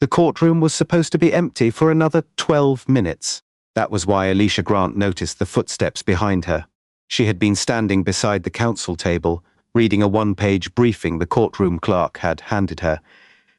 The courtroom was supposed to be empty for another 12 minutes. That was why Alicia Grant noticed the footsteps behind her. She had been standing beside the counsel table, reading a one-page briefing the courtroom clerk had handed her,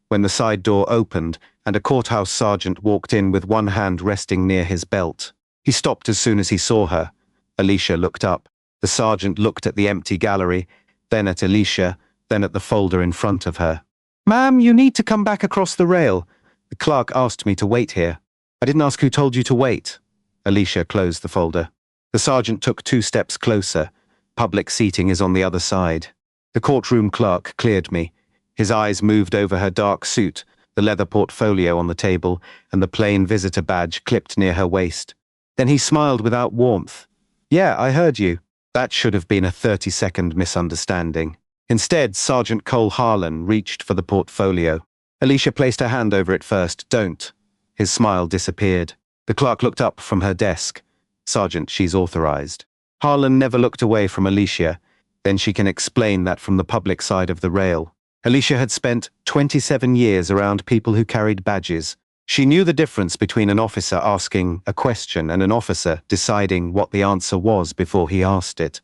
when the side door opened and a courthouse sergeant walked in with one hand resting near his belt. He stopped as soon as he saw her. Alicia looked up. The sergeant looked at the empty gallery, then at Alicia, then at the folder in front of her. "Ma'am, you need to come back across the rail. The clerk asked me to wait here." "I didn't ask who told you to wait." Alicia closed the folder. The sergeant took 2 steps closer. "Public seating is on the other side." The courtroom clerk cleared me. His eyes moved over her dark suit, the leather portfolio on the table, and the plain visitor badge clipped near her waist. Then he smiled without warmth. "Yeah, I heard you." That should have been a 30-second misunderstanding. Instead, Sergeant Cole Harlan reached for the portfolio. Alicia placed her hand over it first. "Don't." His smile disappeared. The clerk looked up from her desk. "Sergeant, she's authorized." Harlan never looked away from Alicia. "Then she can explain that from the public side of the rail." Alicia had spent 27 years around people who carried badges. She knew the difference between an officer asking a question and an officer deciding what the answer was before he asked it.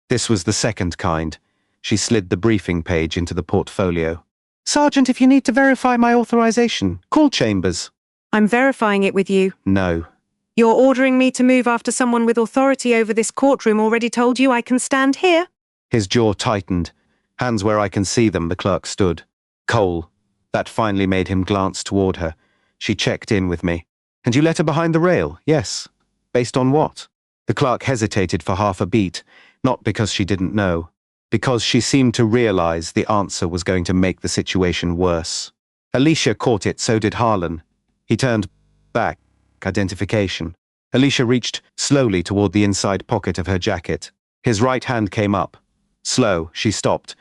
This was the second kind. She slid the briefing page into the portfolio. "Sergeant, if you need to verify my authorization, call Chambers." I'm verifying it with you. "No." You're ordering me to move after someone with authority over this courtroom already told you I can stand here? His jaw tightened. "Hands where I can see them," the clerk stood. "Cole." That finally made him glance toward her. She checked in with me. "And you let her behind the rail?" "Yes." "Based on what?" The clerk hesitated for half a beat, not because she didn't know, because she seemed to realize the answer was going to make the situation worse. Alicia caught it, so did Harlan. He turned back. Identification. Alicia reached slowly toward the inside pocket of her jacket. His right hand came up. Slow, she stopped.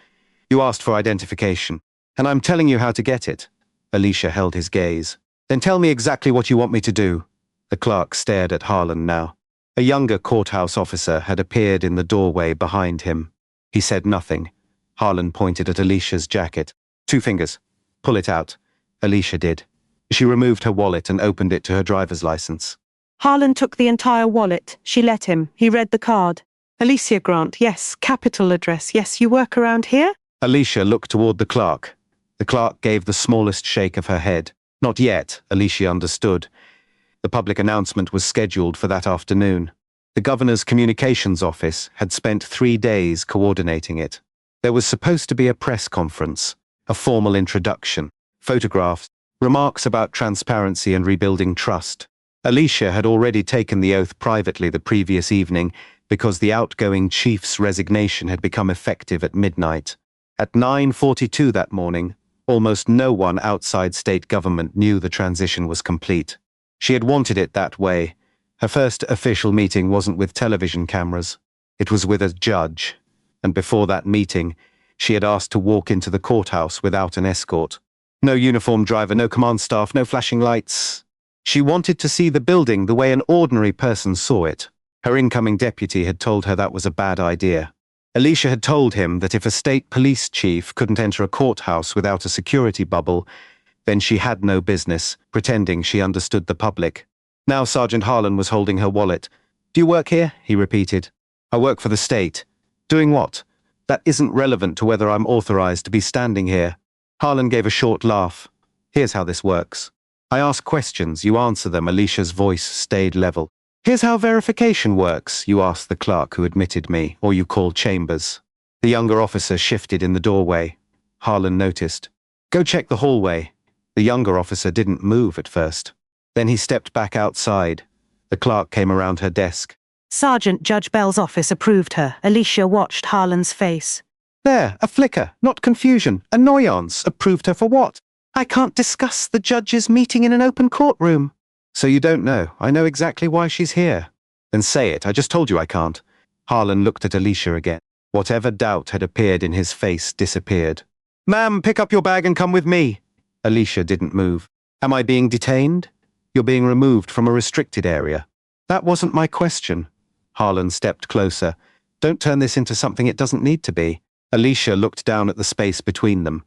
"You asked for identification, and I'm telling you how to get it." Alicia held his gaze. "Then tell me exactly what you want me to do." The clerk stared at Harlan now. A younger courthouse officer had appeared in the doorway behind him. He said nothing. Harlan pointed at Alicia's jacket. "2 fingers. Pull it out." Alicia did. She removed her wallet and opened it to her driver's license. Harlan took the entire wallet. She let him. He read the card. "Alicia Grant, yes. Capital address, yes. You work around here?" Alicia looked toward the clerk. The clerk gave the smallest shake of her head. Not yet, Alicia understood. The public announcement was scheduled for that afternoon. The governor's communications office had spent 3 days coordinating it. There was supposed to be a press conference, a formal introduction, photographs, remarks about transparency and rebuilding trust. Alicia had already taken the oath privately the previous evening because the outgoing chief's resignation had become effective at midnight. At 9:42 that morning, almost no one outside state government knew the transition was complete. She had wanted it that way. Her first official meeting wasn't with television cameras. It was with a judge. And before that meeting, she had asked to walk into the courthouse without an escort. No uniformed driver, no command staff, no flashing lights. She wanted to see the building the way an ordinary person saw it. Her incoming deputy had told her that was a bad idea. Alicia had told him that if a state police chief couldn't enter a courthouse without a security bubble, then she had no business pretending she understood the public. Now Sergeant Harlan was holding her wallet. "Do you work here?" he repeated. "I work for the state." "Doing what?" "That isn't relevant to whether I'm authorized to be standing here." Harlan gave a short laugh. "Here's how this works. I ask questions, you answer them." Alicia's voice stayed level. "Here's how verification works. You ask the clerk who admitted me, or you call Chambers." The younger officer shifted in the doorway. Harlan noticed. "Go check the hallway." The younger officer didn't move at first. Then he stepped back outside. The clerk came around her desk. Sergeant Judge Bell's office approved her. Alicia watched Harlan's face. There, a flicker, not confusion, annoyance. Approved her for what? "I can't discuss the judge's meeting in an open courtroom." "So you don't know. I know exactly why she's here." "Then say it. I just told you I can't." Harlan looked at Alicia again. Whatever doubt had appeared in his face disappeared. "Ma'am, pick up your bag and come with me." Alicia didn't move. "Am I being detained?" "You're being removed from a restricted area." "That wasn't my question." Harlan stepped closer. "Don't turn this into something it doesn't need to be." Alicia looked down at the space between them.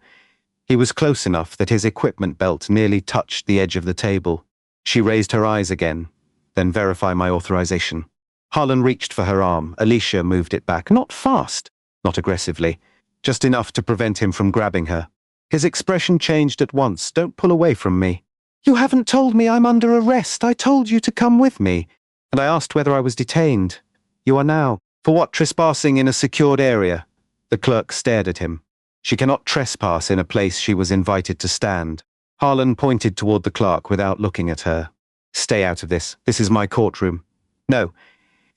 He was close enough that his equipment belt nearly touched the edge of the table. She raised her eyes again. Then verify my authorization. Harlan reached for her arm. Alicia moved it back, not fast, not aggressively, just enough to prevent him from grabbing her. His expression changed at once. Don't pull away from me. You haven't told me I'm under arrest. I told you to come with me. And I asked whether I was detained. You are now. For what? Trespassing in a secured area. The clerk stared at him. She cannot trespass in a place she was invited to stand. Harlan pointed toward the clerk without looking at her. Stay out of this. This is my courtroom. No,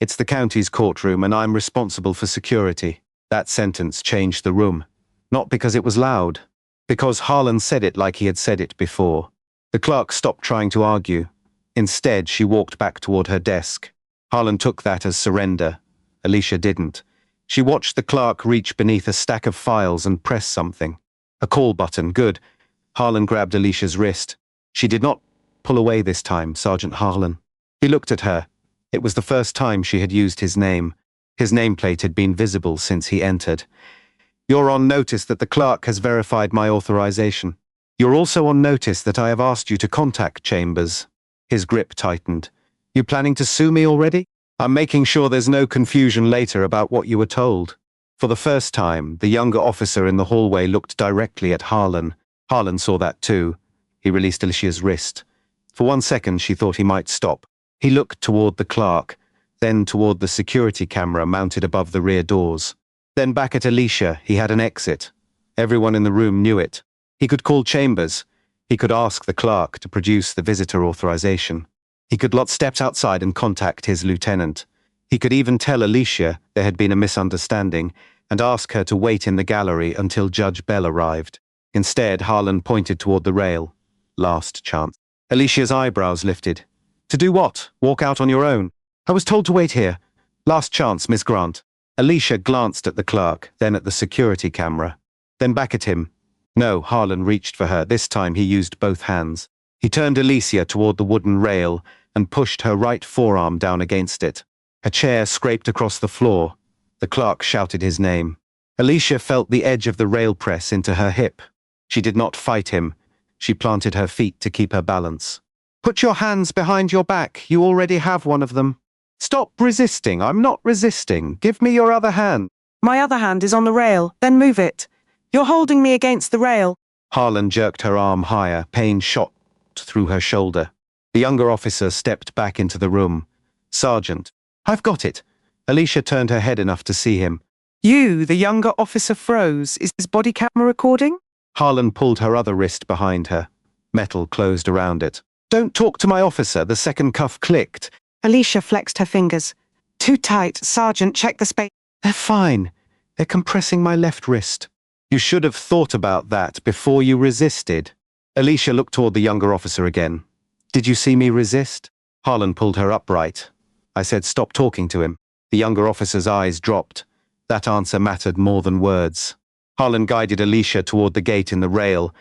it's the county's courtroom and I'm responsible for security. That sentence changed the room. Not because it was loud. Because Harlan said it like he had said it before. The clerk stopped trying to argue. Instead, she walked back toward her desk. Harlan took that as surrender. Alicia didn't. She watched the clerk reach beneath a stack of files and press something. A call button, good. Harlan grabbed Alicia's wrist. She did not pull away this time, Sergeant Harlan. He looked at her. It was the first time she had used his name. His nameplate had been visible since he entered. You're on notice that the clerk has verified my authorization. You're also on notice that I have asked you to contact Chambers. His grip tightened. You planning to sue me already? I'm making sure there's no confusion later about what you were told. For the first time, the younger officer in the hallway looked directly at Harlan. Harlan saw that too. He released Alicia's wrist. For 1 second, she thought he might stop. He looked toward the clerk, then toward the security camera mounted above the rear doors. Then back at Alicia. He had an exit. Everyone in the room knew it. He could call Chambers. He could ask the clerk to produce the visitor authorization. He could lot steps outside and contact his lieutenant. He could even tell Alicia there had been a misunderstanding and ask her to wait in the gallery until Judge Bell arrived. Instead, Harlan pointed toward the rail. Last chance. Alicia's eyebrows lifted. To do what? Walk out on your own? I was told to wait here. Last chance, Miss Grant. Alicia glanced at the clerk, then at the security camera, then back at him. No, Harlan reached for her. This time he used both hands. He turned Alicia toward the wooden rail and pushed her right forearm down against it. Her chair scraped across the floor. The clerk shouted his name. Alicia felt the edge of the rail press into her hip. She did not fight him. She planted her feet to keep her balance. Put your hands behind your back. You already have one of them. Stop resisting. I'm not resisting. Give me your other hand. My other hand is on the rail. Then move it. You're holding me against the rail. Harlan jerked her arm higher. Pain shot through her shoulder. The younger officer stepped back into the room. Sergeant. I've got it. Alicia turned her head enough to see him. You, the younger officer, froze. Is this body camera recording? Harlan pulled her other wrist behind her. Metal closed around it. Don't talk to my officer. The second cuff clicked. Alicia flexed her fingers. Too tight. Sergeant, check the space. They're fine. They're compressing my left wrist. You should have thought about that before you resisted. Alicia looked toward the younger officer again. Did you see me resist? Harlan pulled her upright. I said stop talking to him. The younger officer's eyes dropped. That answer mattered more than words. Harlan guided Alicia toward the gate in the rail.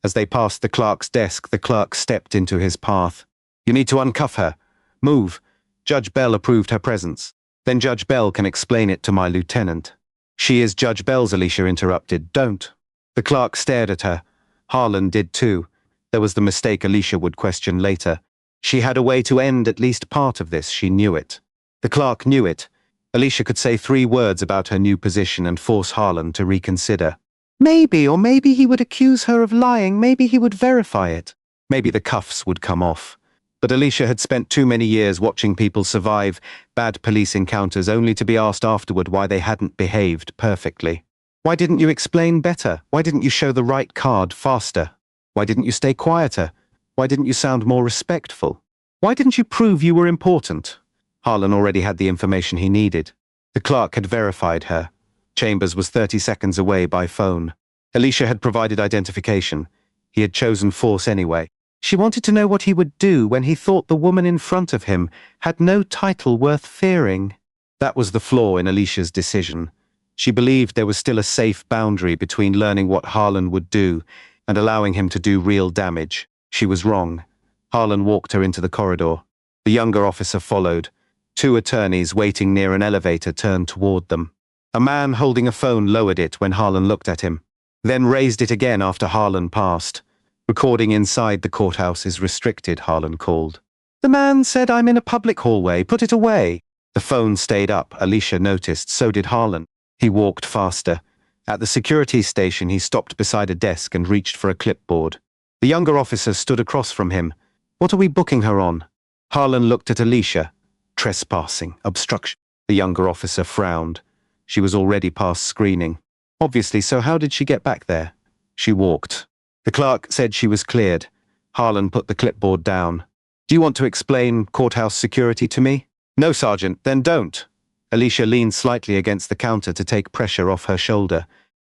As they passed the clerk's desk, the clerk stepped into his path. You need to uncuff her. Move. Judge Bell approved her presence. Then Judge Bell can explain it to my lieutenant. She is Judge Bell's, Alicia interrupted. Don't. The clerk stared at her. Harlan did too. There was the mistake Alicia would question later. She had a way to end at least part of this. She knew it. The clerk knew it. Alicia could say 3 words about her new position and force Harlan to reconsider. Maybe, or maybe he would accuse her of lying. Maybe he would verify it. Maybe the cuffs would come off. But Alicia had spent too many years watching people survive bad police encounters only to be asked afterward why they hadn't behaved perfectly. Why didn't you explain better? Why didn't you show the right card faster? Why didn't you stay quieter? Why didn't you sound more respectful? Why didn't you prove you were important? Harlan already had the information he needed. The clerk had verified her. Chambers was 30 seconds away by phone. Alicia had provided identification. He had chosen force anyway. She wanted to know what he would do when he thought the woman in front of him had no title worth fearing. That was the flaw in Alicia's decision. She believed there was still a safe boundary between learning what Harlan would do and allowing him to do real damage. She was wrong. Harlan walked her into the corridor. The younger officer followed. 2 attorneys waiting near an elevator turned toward them. A man holding a phone lowered it when Harlan looked at him. then raised it again after Harlan passed. Recording inside the courthouse is restricted, Harlan called. The man said I'm in a public hallway, put it away. The phone stayed up, Alicia noticed, so did Harlan. He walked faster. At the security station he stopped beside a desk and reached for a clipboard. The younger officer stood across from him. What are we booking her on? Harlan looked at Alicia. Trespassing, obstruction. The younger officer frowned. She was already past screening. Obviously, so how did she get back there? She walked. The clerk said she was cleared. Harlan put the clipboard down. Do you want to explain courthouse security to me? No, Sergeant, then don't. Alicia leaned slightly against the counter to take pressure off her shoulder.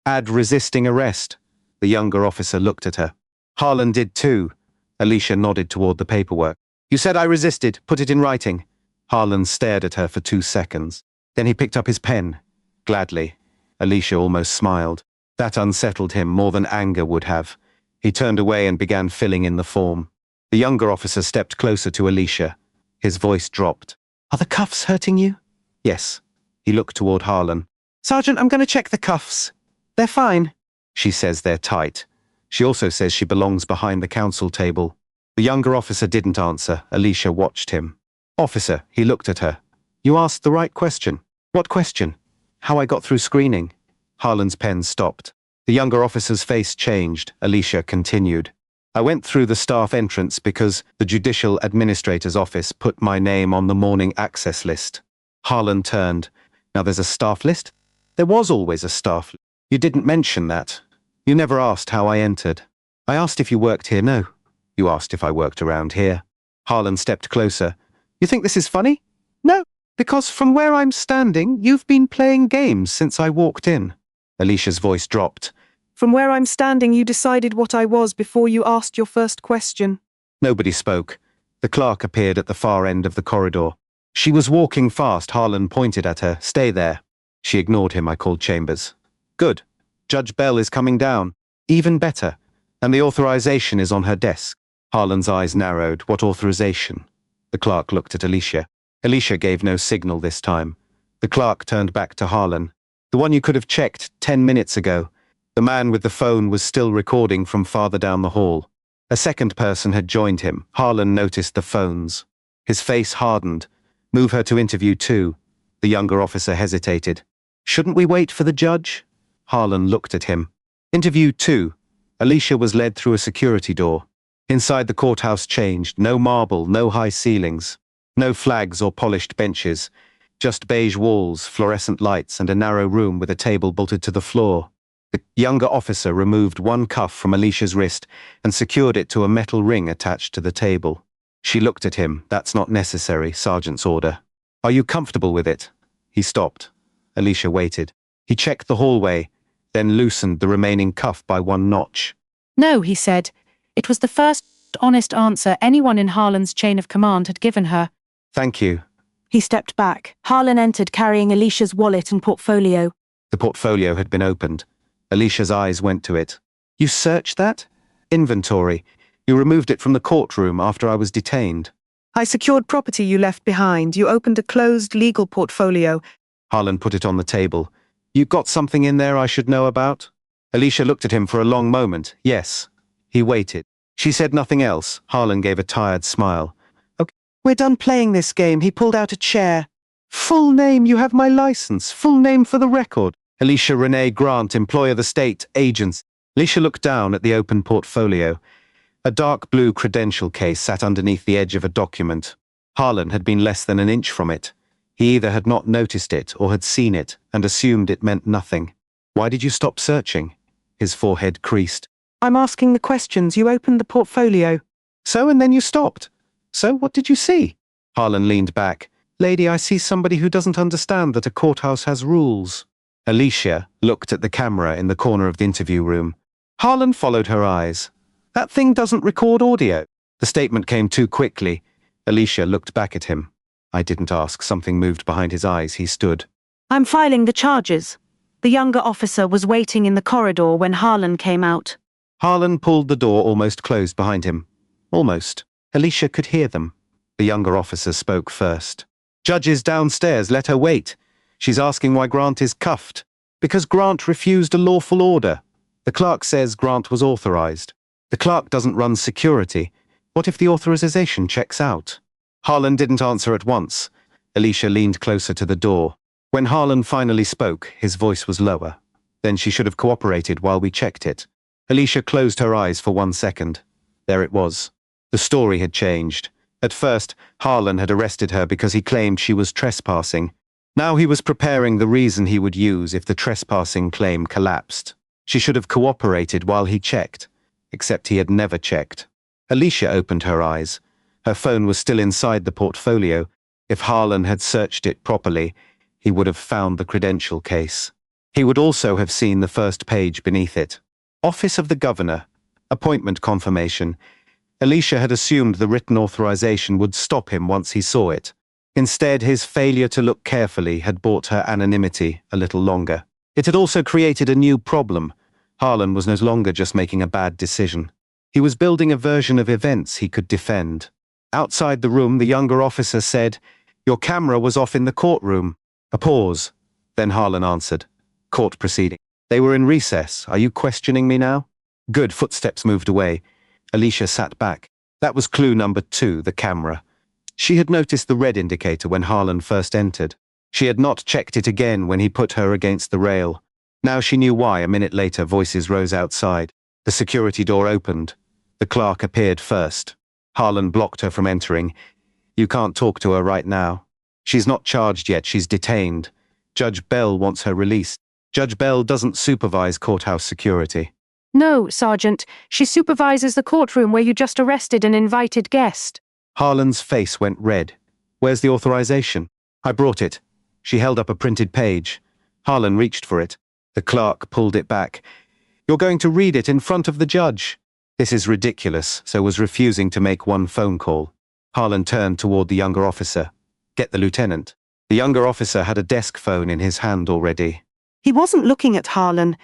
Add resisting arrest. The younger officer looked at her. Harlan did too. Alicia nodded toward the paperwork. You said I resisted. Put it in writing. Harlan stared at her for 2 seconds. Then he picked up his pen. Gladly. Alicia almost smiled. That unsettled him more than anger would have. He turned away and began filling in the form. The younger officer stepped closer to Alicia. His voice dropped. Are the cuffs hurting you? Yes. He looked toward Harlan. Sergeant, I'm going to check the cuffs. They're fine. She says they're tight. She also says she belongs behind the counsel table. The younger officer didn't answer. Alicia watched him. Officer, he looked at her. You asked the right question. What question? How I got through screening. Harlan's pen stopped. The younger officer's face changed. Alicia continued. I went through the staff entrance because the Judicial Administrator's office put my name on the morning access list. Harlan turned. Now there's a staff list? There was always a staff list. You didn't mention that. You never asked how I entered. I asked if you worked here. No. You asked if I worked around here. Harlan stepped closer. You think this is funny? No, because from where I'm standing, you've been playing games since I walked in. Alicia's voice dropped. From where I'm standing, you decided what I was before you asked your first question. Nobody spoke. The clerk appeared at the far end of the corridor. She was walking fast. Harlan pointed at her. Stay there. She ignored him. I called Chambers. Good. Judge Bell is coming down. Even better. And the authorization is on her desk. Harlan's eyes narrowed. What authorization? The clerk looked at Alicia. Alicia gave no signal this time. The clerk turned back to Harlan. The one you could have checked 10 minutes ago. The man with the phone was still recording from farther down the hall. A second person had joined him. Harlan noticed the phones. His face hardened. Move her to interview 2. The younger officer hesitated. Shouldn't we wait for the judge? Harlan looked at him. Interview 2. Alicia was led through a security door. Inside the courthouse changed. No marble, no high ceilings. No flags or polished benches. Just beige walls, fluorescent lights, and a narrow room with a table bolted to the floor. The younger officer removed one cuff from Alicia's wrist and secured it to a metal ring attached to the table. She looked at him. That's not necessary, Sergeant's order. Are you comfortable with it? He stopped. Alicia waited. He checked the hallway, then loosened the remaining cuff by 1 notch. No, he said. It was the first honest answer anyone in Harlan's chain of command had given her. Thank you. He stepped back. Harlan entered carrying Alicia's wallet and portfolio. The portfolio had been opened. Alicia's eyes went to it. You searched that? Inventory. You removed it from the courtroom after I was detained. I secured property you left behind. You opened a closed legal portfolio. Harlan put it on the table. You got something in there I should know about? Alicia looked at him for a long moment. Yes. He waited. She said nothing else. Harlan gave a tired smile. Okay, we're done playing this game. He pulled out a chair. Full name, you have my license. Full name for the record. Alicia Renee Grant, employer of the state, agents. Alicia looked down at the open portfolio. A dark blue credential case sat underneath the edge of a document. Harlan had been less than an inch from it. He either had not noticed it or had seen it and assumed it meant nothing. Why did you stop searching? His forehead creased. I'm asking the questions. You opened the portfolio. So, and then you stopped. So, what did you see? Harlan leaned back. Lady, I see somebody who doesn't understand that a courthouse has rules. Alicia looked at the camera in the corner of the interview room. Harlan followed her eyes. That thing doesn't record audio. The statement came too quickly. Alicia looked back at him. I didn't ask. Something moved behind his eyes. He stood. I'm filing the charges. The younger officer was waiting in the corridor when Harlan came out. Harlan pulled the door almost closed behind him. Almost. Alicia could hear them. The younger officer spoke first. Judge is downstairs. Let her wait. She's asking why Grant is cuffed. Because Grant refused a lawful order. The clerk says Grant was authorized. The clerk doesn't run security. What if the authorization checks out? Harlan didn't answer at once. Alicia leaned closer to the door. When Harlan finally spoke, his voice was lower. Then she should have cooperated while we checked it. Alicia closed her eyes for 1 second. There it was. The story had changed. At first, Harlan had arrested her because he claimed she was trespassing. Now he was preparing the reason he would use if the trespassing claim collapsed. She should have cooperated while he checked. Except he had never checked. Alicia opened her eyes. Her phone was still inside the portfolio. If Harlan had searched it properly, he would have found the credential case. He would also have seen the first page beneath it. Office of the Governor. Appointment confirmation. Alicia had assumed the written authorization would stop him once he saw it. Instead, his failure to look carefully had bought her anonymity a little longer. It had also created a new problem. Harlan was no longer just making a bad decision. He was building a version of events he could defend. Outside the room, the younger officer said, "Your camera was off in the courtroom." A pause. Then Harlan answered, "Court proceeding." They were in recess. Are you questioning me now? Good. Footsteps moved away. Alicia sat back. That was clue number 2, the camera. She had noticed the red indicator when Harlan first entered. She had not checked it again when he put her against the rail. Now she knew why. A minute later, voices rose outside. The security door opened. The clerk appeared first. Harlan blocked her from entering. "You can't talk to her right now. She's not charged yet. She's detained. Judge Bell wants her released." Judge Bell doesn't supervise courthouse security. No, Sergeant. She supervises the courtroom where you just arrested an invited guest. Harlan's face went red. "Where's the authorization?" "I brought it." She held up a printed page. Harlan reached for it. The clerk pulled it back. "You're going to read it in front of the judge." This is ridiculous, so was refusing to make one phone call. Harlan turned toward the younger officer. "Get the lieutenant." The younger officer had a desk phone in his hand already. He wasn't looking at Harlan.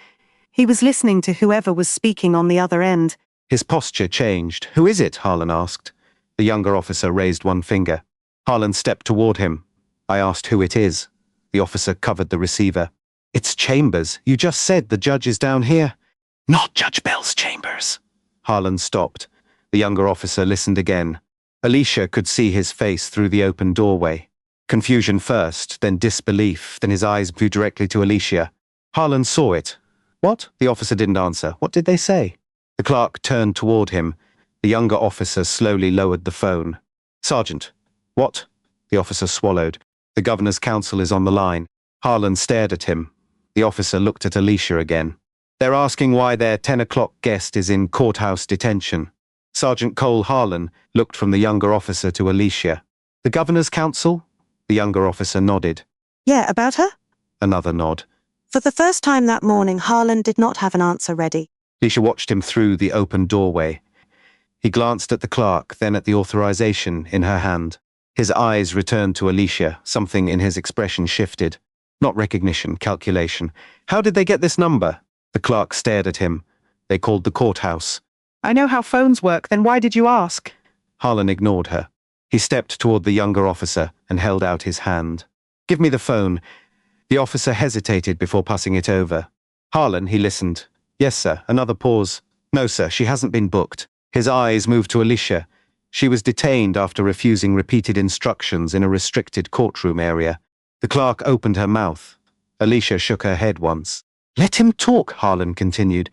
He was listening to whoever was speaking on the other end. His posture changed. "Who is it?" Harlan asked. The younger officer raised one finger. Harlan stepped toward him. "I asked who it is." The officer covered the receiver. "It's Chambers. You just said the judge is down here." "Not Judge Bell's chambers." Harlan stopped. The younger officer listened again. Alicia could see his face through the open doorway. Confusion first, then disbelief, then his eyes flew directly to Alicia. Harlan saw it. "What?" The officer didn't answer. "What did they say?" The clerk turned toward him. The younger officer slowly lowered the phone. "Sergeant." "What?" The officer swallowed. "The governor's counsel is on the line." Harlan stared at him. The officer looked at Alicia again. "They're asking why their 10 o'clock guest is in courthouse detention." Sergeant Cole Harlan looked from the younger officer to Alicia. "The governor's counsel?" The younger officer nodded. "Yeah, about her?" Another nod. For the first time that morning, Harlan did not have an answer ready. Alicia watched him through the open doorway. He glanced at the clerk, then at the authorization in her hand. His eyes returned to Alicia. Something in his expression shifted. Not recognition, calculation. "How did they get this number?" The clerk stared at him. "They called the courthouse." "I know how phones work, then why did you ask?" Harlan ignored her. He stepped toward the younger officer and held out his hand. "Give me the phone." The officer hesitated before passing it over. "Harlan," he listened. "Yes, sir." Another pause. "No, sir, she hasn't been booked." His eyes moved to Alicia. She was detained after refusing repeated instructions in a restricted courtroom area. The clerk opened her mouth. Alicia shook her head once. "Let him talk," Harlan continued.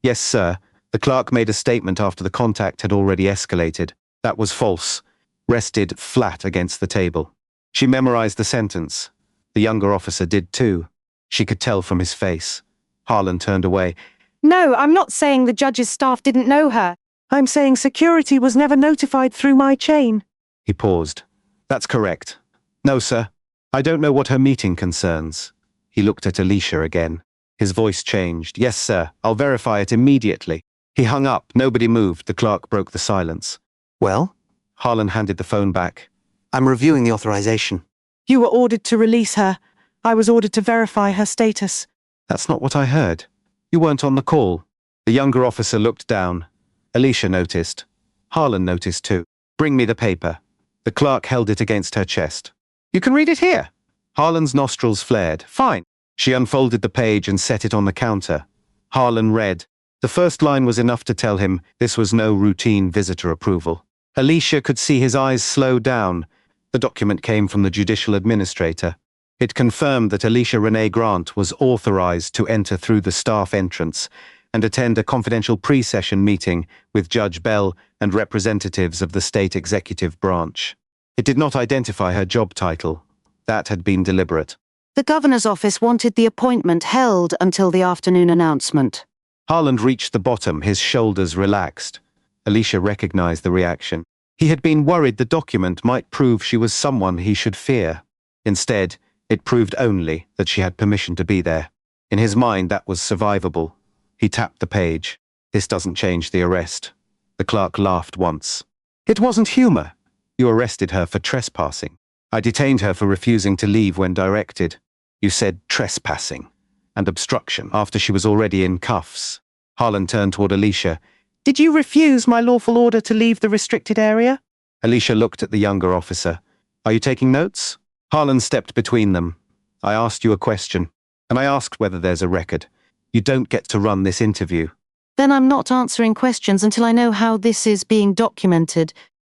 "Yes, sir." The clerk made a statement after the contact had already escalated. That was false. Rested flat against the table. She memorized the sentence. The younger officer did too. She could tell from his face. Harlan turned away. No, I'm not saying the judge's staff didn't know her. "I'm saying security was never notified through my chain." He paused. "That's correct." "No, sir. I don't know what her meeting concerns." He looked at Alicia again. His voice changed. "Yes, sir. I'll verify it immediately." He hung up. Nobody moved. The clerk broke the silence. "Well?" Harlan handed the phone back. "I'm reviewing the authorization." "You were ordered to release her. I was ordered to verify her status." "That's not what I heard. You weren't on the call." The younger officer looked down. Alicia noticed. Harlan noticed too. "Bring me the paper." The clerk held it against her chest. "You can read it here." Harlan's nostrils flared. "Fine." She unfolded the page and set it on the counter. Harlan read. The first line was enough to tell him this was no routine visitor approval. Alicia could see his eyes slow down. The document came from the judicial administrator. It confirmed that Alicia Renee Grant was authorized to enter through the staff entrance and attend a confidential pre-session meeting with Judge Bell and representatives of the state executive branch. It did not identify her job title. That had been deliberate. The governor's office wanted the appointment held until the afternoon announcement. Harlan reached the bottom, his shoulders relaxed. Alicia recognized the reaction. He had been worried the document might prove she was someone he should fear. Instead, it proved only that she had permission to be there. In his mind, that was survivable. He tapped the page. This doesn't change the arrest. The clerk laughed once. It wasn't humor. You arrested her for trespassing. I detained her for refusing to leave when directed. You said trespassing and obstruction after she was already in cuffs. Harlan turned toward Alicia. Did you refuse my lawful order to leave the restricted area? Alicia looked at the younger officer. Are you taking notes? Harlan stepped between them. I asked you a question, and I asked whether there's a record. You don't get to run this interview. Then I'm not answering questions until I know how this is being documented.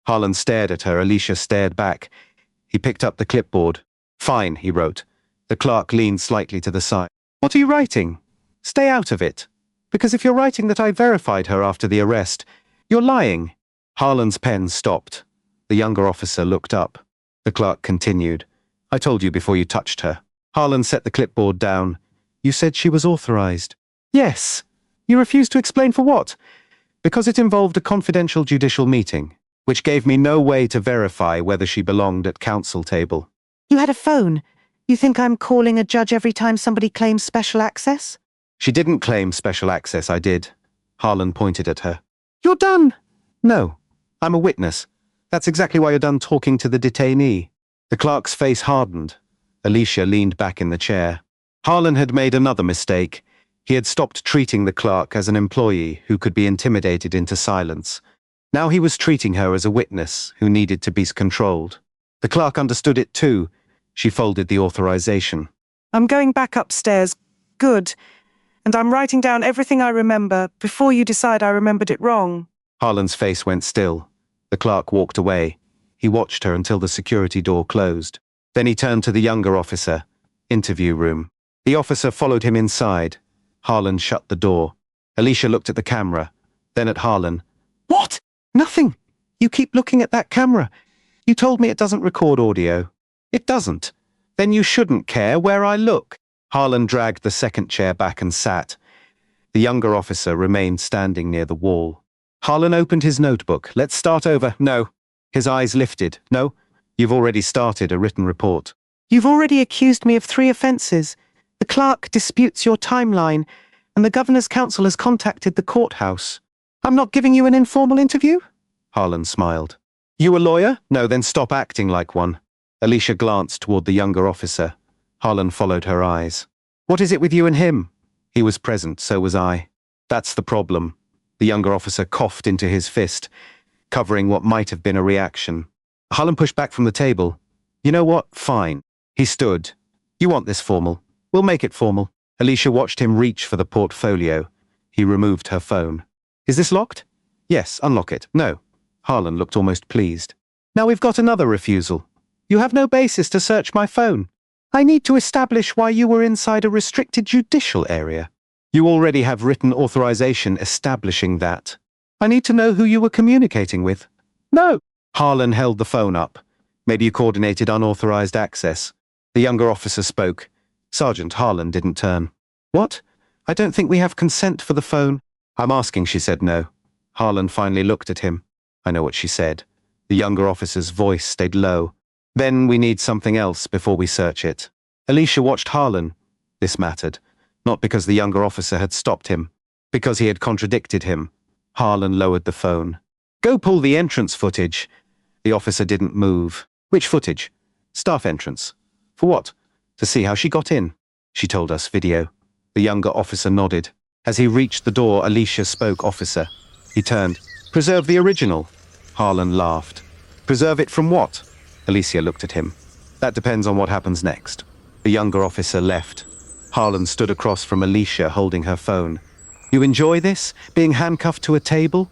Harlan stared at her. Alicia stared back. He picked up the clipboard. Fine, he wrote. The clerk leaned slightly to the side. What are you writing? Stay out of it. Because if you're writing that I verified her after the arrest, you're lying. Harlan's pen stopped. The younger officer looked up. The clerk continued. I told you before you touched her. Harlan set the clipboard down. You said she was authorized. Yes. You refused to explain for what? Because it involved a confidential judicial meeting, which gave me no way to verify whether she belonged at counsel table. You had a phone. You think I'm calling a judge every time somebody claims special access? She didn't claim special access, I did. Harlan pointed at her. You're done. No, I'm a witness. That's exactly why you're done talking to the detainee. The clerk's face hardened. Alicia leaned back in the chair. Harlan had made another mistake. He had stopped treating the clerk as an employee who could be intimidated into silence. Now he was treating her as a witness who needed to be controlled. The clerk understood it too. She folded the authorization. I'm going back upstairs. Good. And I'm writing down everything I remember before you decide I remembered it wrong. Harlan's face went still. The clerk walked away. He watched her until the security door closed. Then he turned to the younger officer. Interview room. The officer followed him inside. Harlan shut the door. Alicia looked at the camera, then at Harlan. What? Nothing. You keep looking at that camera. You told me it doesn't record audio. It doesn't. Then you shouldn't care where I look. Harlan dragged the second chair back and sat. The younger officer remained standing near the wall. Harlan opened his notebook. Let's start over. No. His eyes lifted. No. You've already started a written report. You've already accused me of 3 offences. The clerk disputes your timeline, and the governor's counsel has contacted the courthouse. I'm not giving you an informal interview? Harlan smiled. You a lawyer? No, then stop acting like one. Alicia glanced toward the younger officer. Harlan followed her eyes. What is it with you and him? He was present, so was I. That's the problem. The younger officer coughed into his fist, covering what might have been a reaction. Harlan pushed back from the table. You know what? Fine. He stood. You want this formal? We'll make it formal. Alicia watched him reach for the portfolio. He removed her phone. Is this locked? Yes, unlock it. No. Harlan looked almost pleased. Now we've got another refusal. You have no basis to search my phone. I need to establish why you were inside a restricted judicial area. You already have written authorization establishing that. I need to know who you were communicating with. No. Harlan held the phone up. Maybe you coordinated unauthorized access. The younger officer spoke. Sergeant Harlan didn't turn. What? I don't think we have consent for the phone. I'm asking, she said no. Harlan finally looked at him. I know what she said. The younger officer's voice stayed low. Then we need something else before we search it. Alicia watched Harlan. This mattered. Not because the younger officer had stopped him. Because he had contradicted him. Harlan lowered the phone. Go pull the entrance footage. The officer didn't move. Which footage? Staff entrance. For what? To see how she got in. She told us video. The younger officer nodded. As he reached the door, Alicia spoke. Officer. He turned. Preserve the original. Harlan laughed. Preserve it from what? Alicia looked at him. That depends on what happens next. The younger officer left. Harlan stood across from Alicia holding her phone. You enjoy this? Being handcuffed to a table?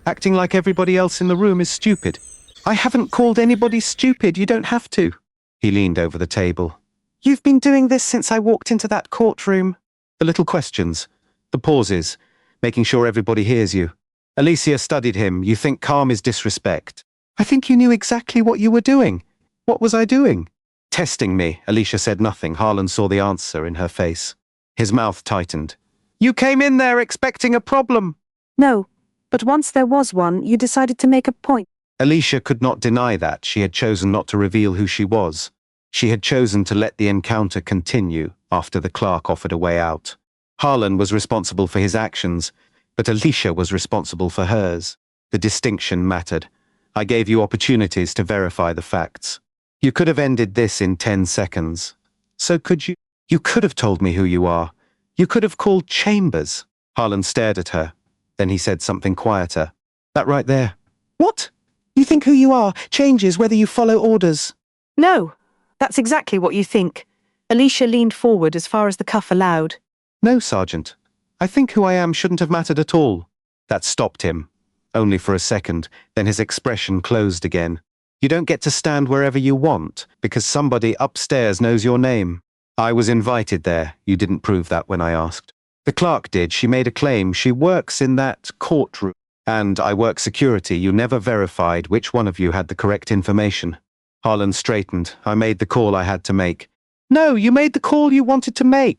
Acting like everybody else in the room is stupid. I haven't called anybody stupid, you don't have to. He leaned over the table. You've been doing this since I walked into that courtroom. The little questions, the pauses, making sure everybody hears you. Alicia studied him. You think calm is disrespect. I think you knew exactly what you were doing. What was I doing? Testing me. Alicia said nothing. Harlan saw the answer in her face. His mouth tightened. You came in there expecting a problem. No, but once there was one, you decided to make a point. Alicia could not deny that. She had chosen not to reveal who she was. She had chosen to let the encounter continue after the clerk offered a way out. Harlan was responsible for his actions, but Alicia was responsible for hers. The distinction mattered. I gave you opportunities to verify the facts. You could have ended this in 10 seconds. So could you? You could have told me who you are. You could have called Chambers. Harlan stared at her. Then he said something quieter. That right there. What? You think who you are changes whether you follow orders? No, that's exactly what you think. Alicia leaned forward as far as the cuff allowed. No, Sergeant. I think who I am shouldn't have mattered at all. That stopped him. Only for a second, then his expression closed again. You don't get to stand wherever you want, because somebody upstairs knows your name. I was invited there. You didn't prove that when I asked. The clerk did. She made a claim. She works in that courtroom. And I work security. You never verified which one of you had the correct information. Harlan straightened. I made the call I had to make. No, you made the call you wanted to make.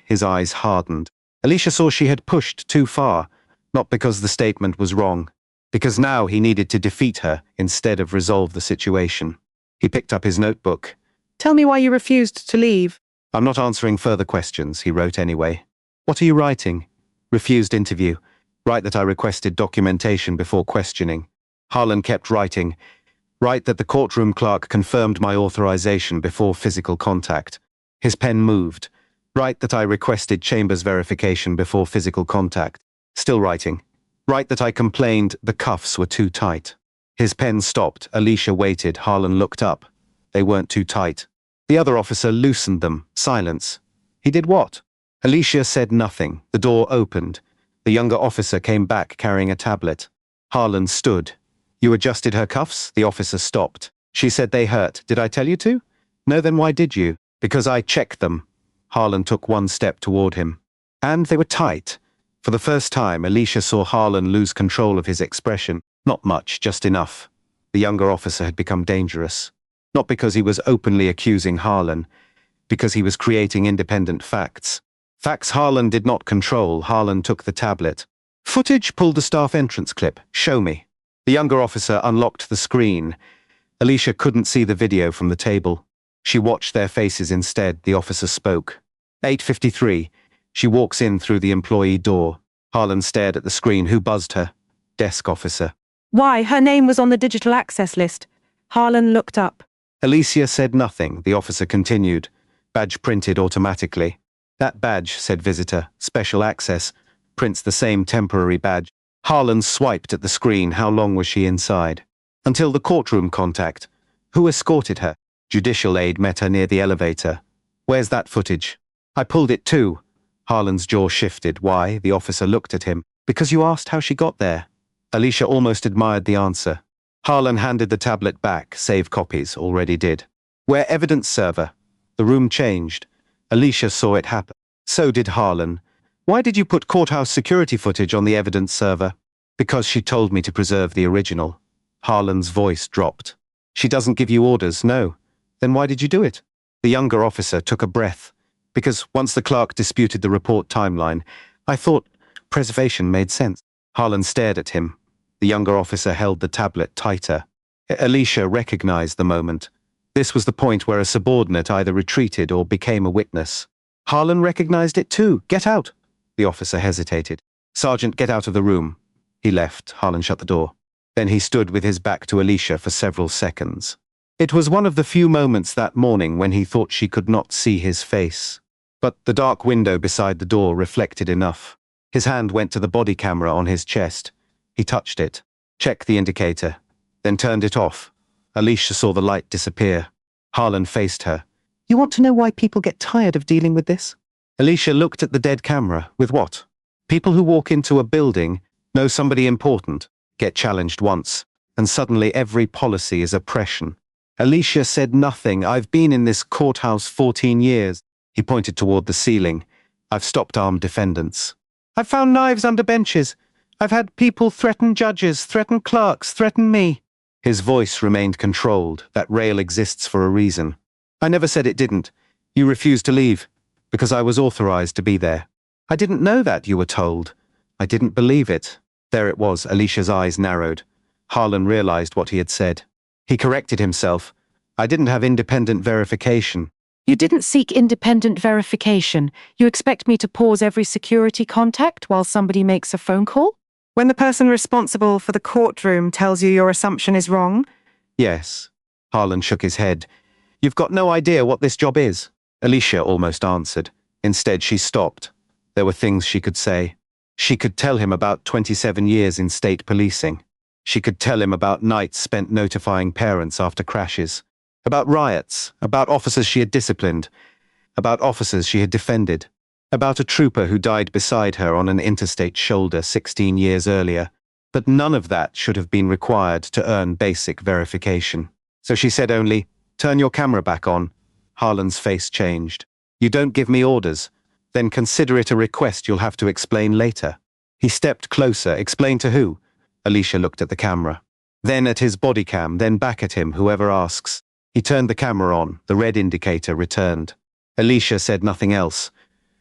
His eyes hardened. Alicia saw she had pushed too far, not because the statement was wrong, because now he needed to defeat her instead of resolve the situation. He picked up his notebook. Tell me why you refused to leave. I'm not answering further questions, he wrote anyway. What are you writing? Refused interview. Write that I requested documentation before questioning. Harlan kept writing. Write that the courtroom clerk confirmed my authorization before physical contact. His pen moved. Write that I requested Chambers verification before physical contact. Still writing. Write that I complained the cuffs were too tight. His pen stopped. Alicia waited. Harlan looked up. They weren't too tight. The other officer loosened them. Silence. He did what? Alicia said nothing. The door opened. The younger officer came back carrying a tablet. Harlan stood. You adjusted her cuffs? The officer stopped. She said they hurt. Did I tell you to? No, then why did you? Because I checked them. Harlan took one step toward him. And they were tight. For the first time, Alicia saw Harlan lose control of his expression. Not much, just enough. The younger officer had become dangerous. Not because he was openly accusing Harlan, because he was creating independent facts. Facts Harlan did not control. Harlan took the tablet. Footage pulled the staff entrance clip. Show me. The younger officer unlocked the screen. Alicia couldn't see the video from the table. She watched their faces instead. The officer spoke. 8:53. She walks in through the employee door. Harlan stared at the screen. Who buzzed her? Desk officer. Why, her name was on the digital access list. Harlan looked up. Alicia said nothing. The officer continued. Badge printed automatically. That badge, said visitor, special access, prints the same temporary badge. Harlan swiped at the screen. How long was she inside? Until the courtroom contact. Who escorted her? Judicial aide met her near the elevator. Where's that footage? I pulled it too. Harlan's jaw shifted. Why? The officer looked at him. Because you asked how she got there. Alicia almost admired the answer. Harlan handed the tablet back. Save copies. Already did. Where evidence server? The room changed. Alicia saw it happen. So did Harlan. Why did you put courthouse security footage on the evidence server? Because she told me to preserve the original. Harlan's voice dropped. She doesn't give you orders, no. Then why did you do it? The younger officer took a breath. Because once the clerk disputed the report timeline, I thought preservation made sense. Harlan stared at him. The younger officer held the tablet tighter. Alicia recognized the moment. This was the point where a subordinate either retreated or became a witness. Harlan recognized it too. Get out. The officer hesitated. Sergeant, get out of the room. He left. Harlan shut the door. Then he stood with his back to Alicia for several seconds. It was one of the few moments that morning when he thought she could not see his face. But the dark window beside the door reflected enough. His hand went to the body camera on his chest. He touched it, checked the indicator, then turned it off. Alicia saw the light disappear. Harlan faced her. You want to know why people get tired of dealing with this? Alicia looked at the dead camera. With what? People who walk into a building, know somebody important, get challenged once, and suddenly every policy is oppression. Alicia said nothing. I've been in this courthouse 14 years. He pointed toward the ceiling. I've stopped armed defendants. I've found knives under benches. I've had people threaten judges, threaten clerks, threaten me. His voice remained controlled. That rail exists for a reason. I never said it didn't. You refused to leave, because I was authorized to be there. I didn't know that, you were told. I didn't believe it. There it was, Alicia's eyes narrowed. Harlan realized what he had said. He corrected himself. I didn't have independent verification. You didn't seek independent verification. You expect me to pause every security contact while somebody makes a phone call? When the person responsible for the courtroom tells you your assumption is wrong? Yes. Harlan shook his head. You've got no idea what this job is. Alicia almost answered. Instead, she stopped. There were things she could say. She could tell him about 27 years in state policing. She could tell him about nights spent notifying parents after crashes. About riots, about officers she had disciplined, about officers she had defended, about a trooper who died beside her on an interstate shoulder 16 years earlier. But none of that should have been required to earn basic verification. So she said only, "Turn your camera back on." Harlan's face changed. "You don't give me orders. Then consider it a request you'll have to explain later." He stepped closer. Explain to who? Alicia looked at the camera. Then at his bodycam, then back at him, whoever asks. He turned the camera on. The red indicator returned. Alicia said nothing else.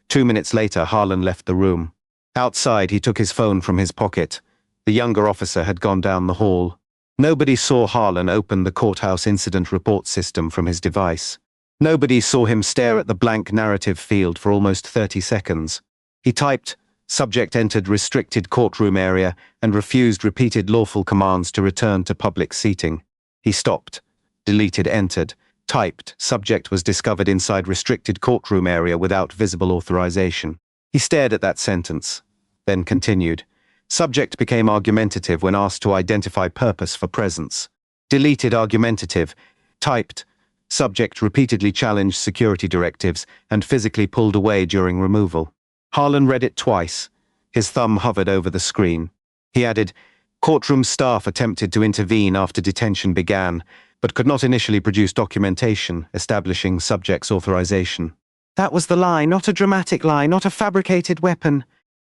2 minutes later, Harlan left the room. Outside, he took his phone from his pocket. The younger officer had gone down the hall. Nobody saw Harlan open the courthouse incident report system from his device. Nobody saw him stare at the blank narrative field for almost 30 seconds. He typed, "Subject entered restricted courtroom area and refused repeated lawful commands to return to public seating." He stopped. Deleted, entered, typed, "Subject was discovered inside restricted courtroom area without visible authorization." He stared at that sentence, then continued. Subject became argumentative when asked to identify purpose for presence. Deleted, argumentative, typed, "Subject repeatedly challenged security directives and physically pulled away during removal." Harlan read it twice. His thumb hovered over the screen. He added, "Courtroom staff attempted to intervene after detention began, but could not initially produce documentation establishing subject's authorization." That was the lie, not a dramatic lie, not a fabricated weapon.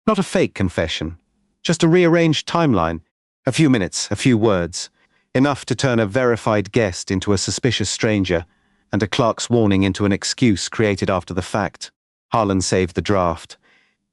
Not a fake confession. Just a rearranged timeline. A few minutes, a few words. Enough to turn a verified guest into a suspicious stranger, and a clerk's warning into an excuse created after the fact. Harlan saved the draft.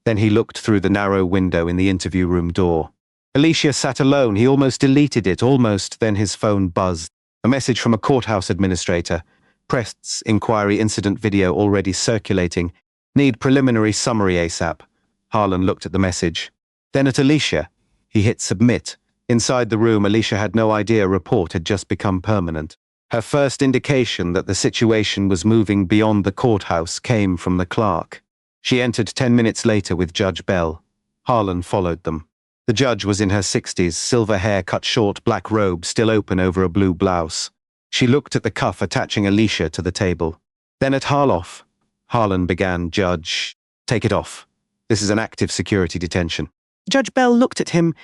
Then he looked through the narrow window in the interview room door. Alicia sat alone. He almost deleted it, almost, then his phone buzzed. A message from a courthouse administrator. Press inquiry incident video already circulating. Need preliminary summary ASAP. Harlan looked at the message. Then at Alicia. He hit submit. Inside the room, Alicia had no idea a report had just become permanent. Her first indication that the situation was moving beyond the courthouse came from the clerk. She entered 10 minutes later with Judge Bell. Harlan followed them. The judge was in her 60s, silver hair cut short, black robe still open over a blue blouse. She looked at the cuff attaching Alicia to the table. Then at Harloff. Harlan began, "Judge, take it off. This is an active security detention." Judge Bell looked at him.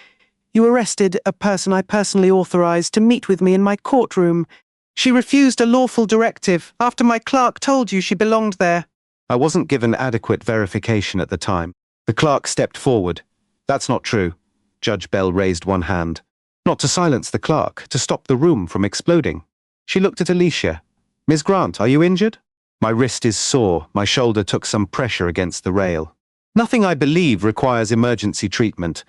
"You arrested a person I personally authorized to meet with me in my courtroom. She refused a lawful directive after my clerk told you she belonged there." "I wasn't given adequate verification at the time." The clerk stepped forward. "That's not true." Judge Bell raised one hand. "Not to silence the clerk, to stop the room from exploding." She looked at Alicia. "Ms. Grant, are you injured?" "My wrist is sore. My shoulder took some pressure against the rail." "Nothing I believe requires emergency treatment."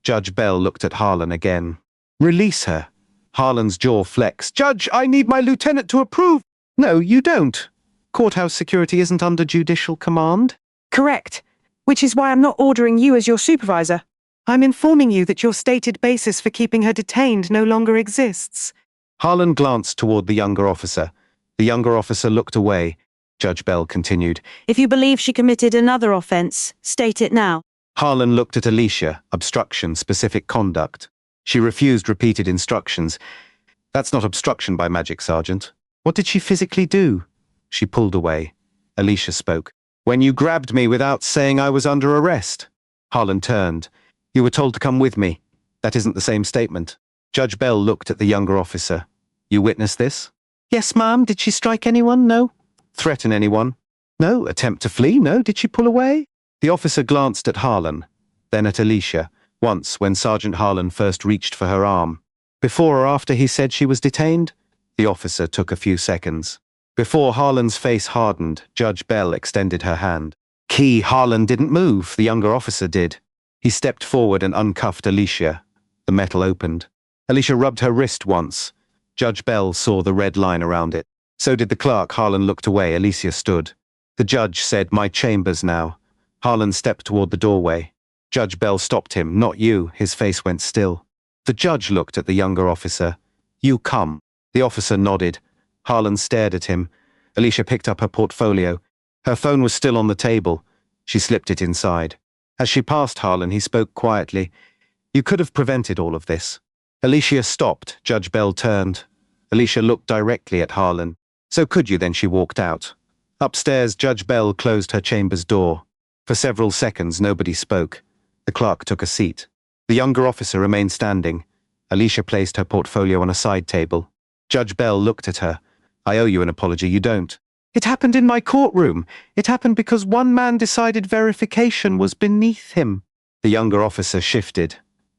Judge Bell looked at Harlan again. "Release her." Harlan's jaw flexed. "Judge, I need my lieutenant to approve." "No, you don't. Courthouse security isn't under judicial command." Correct. Which is why I'm not ordering you as your supervisor. I'm informing you that your stated basis for keeping her detained no longer exists. Harlan glanced toward the younger officer. The younger officer looked away. Judge Bell continued. If you believe she committed another offense, state it now. Harlan looked at Alicia. Obstruction, specific conduct. She refused repeated instructions. "That's not obstruction by magic, Sergeant." "What did she physically do?" She pulled away. Alicia spoke. "When you grabbed me without saying I was under arrest." Harlan turned. You were told to come with me. That isn't the same statement. Judge Bell looked at the younger officer. You witnessed this? Yes, ma'am. Did she strike anyone? No. Threaten anyone? No. Attempt to flee? No. Did she pull away? The officer glanced at Harlan, then at Alicia, once when Sergeant Harlan first reached for her arm. Before or after he said she was detained? The officer took a few seconds. Before Harlan's face hardened, Judge Bell extended her hand. Harlan didn't move, the younger officer did. He stepped forward and uncuffed Alicia. The metal opened. Alicia rubbed her wrist once. Judge Bell saw the red line around it. So did the clerk. Harlan looked away. Alicia stood. The judge said, "My chambers now." Harlan stepped toward the doorway. Judge Bell stopped him. "Not you." His face went still. The judge looked at the younger officer. "You come." The officer nodded. Harlan stared at him. Alicia picked up her portfolio. Her phone was still on the table. She slipped it inside. As she passed Harlan, he spoke quietly. "You could have prevented all of this." Alicia stopped. Judge Bell turned. Alicia looked directly at Harlan. "So could you?" Then she walked out. Upstairs, Judge Bell closed her chamber's door. For several seconds, nobody spoke. The clerk took a seat. The younger officer remained standing. Alicia placed her portfolio on a side table. Judge Bell looked at her. "I owe you an apology. You don't." It happened in my courtroom. It happened because one man decided verification was beneath him. The younger officer shifted.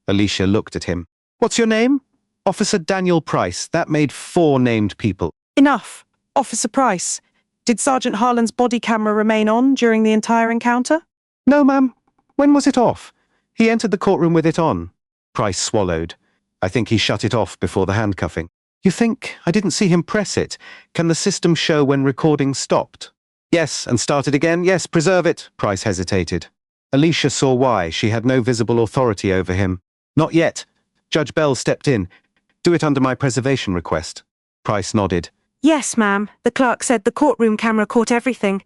Alicia looked at him. What's your name? Officer Daniel Price. That made 4 named people. Enough. Officer Price. Did Sergeant Harlan's body camera remain on during the entire encounter? No, ma'am. When was it off? He entered the courtroom with it on. Price swallowed. I think he shut it off before the handcuffing. You think? I didn't see him press it. Can the system show when recording stopped? Yes, and started again? Yes, preserve it. Price hesitated. Alicia saw why. She had no visible authority over him. Not yet. Judge Bell stepped in. Do it under my preservation request. Price nodded. Yes, ma'am. The clerk said the courtroom camera caught everything.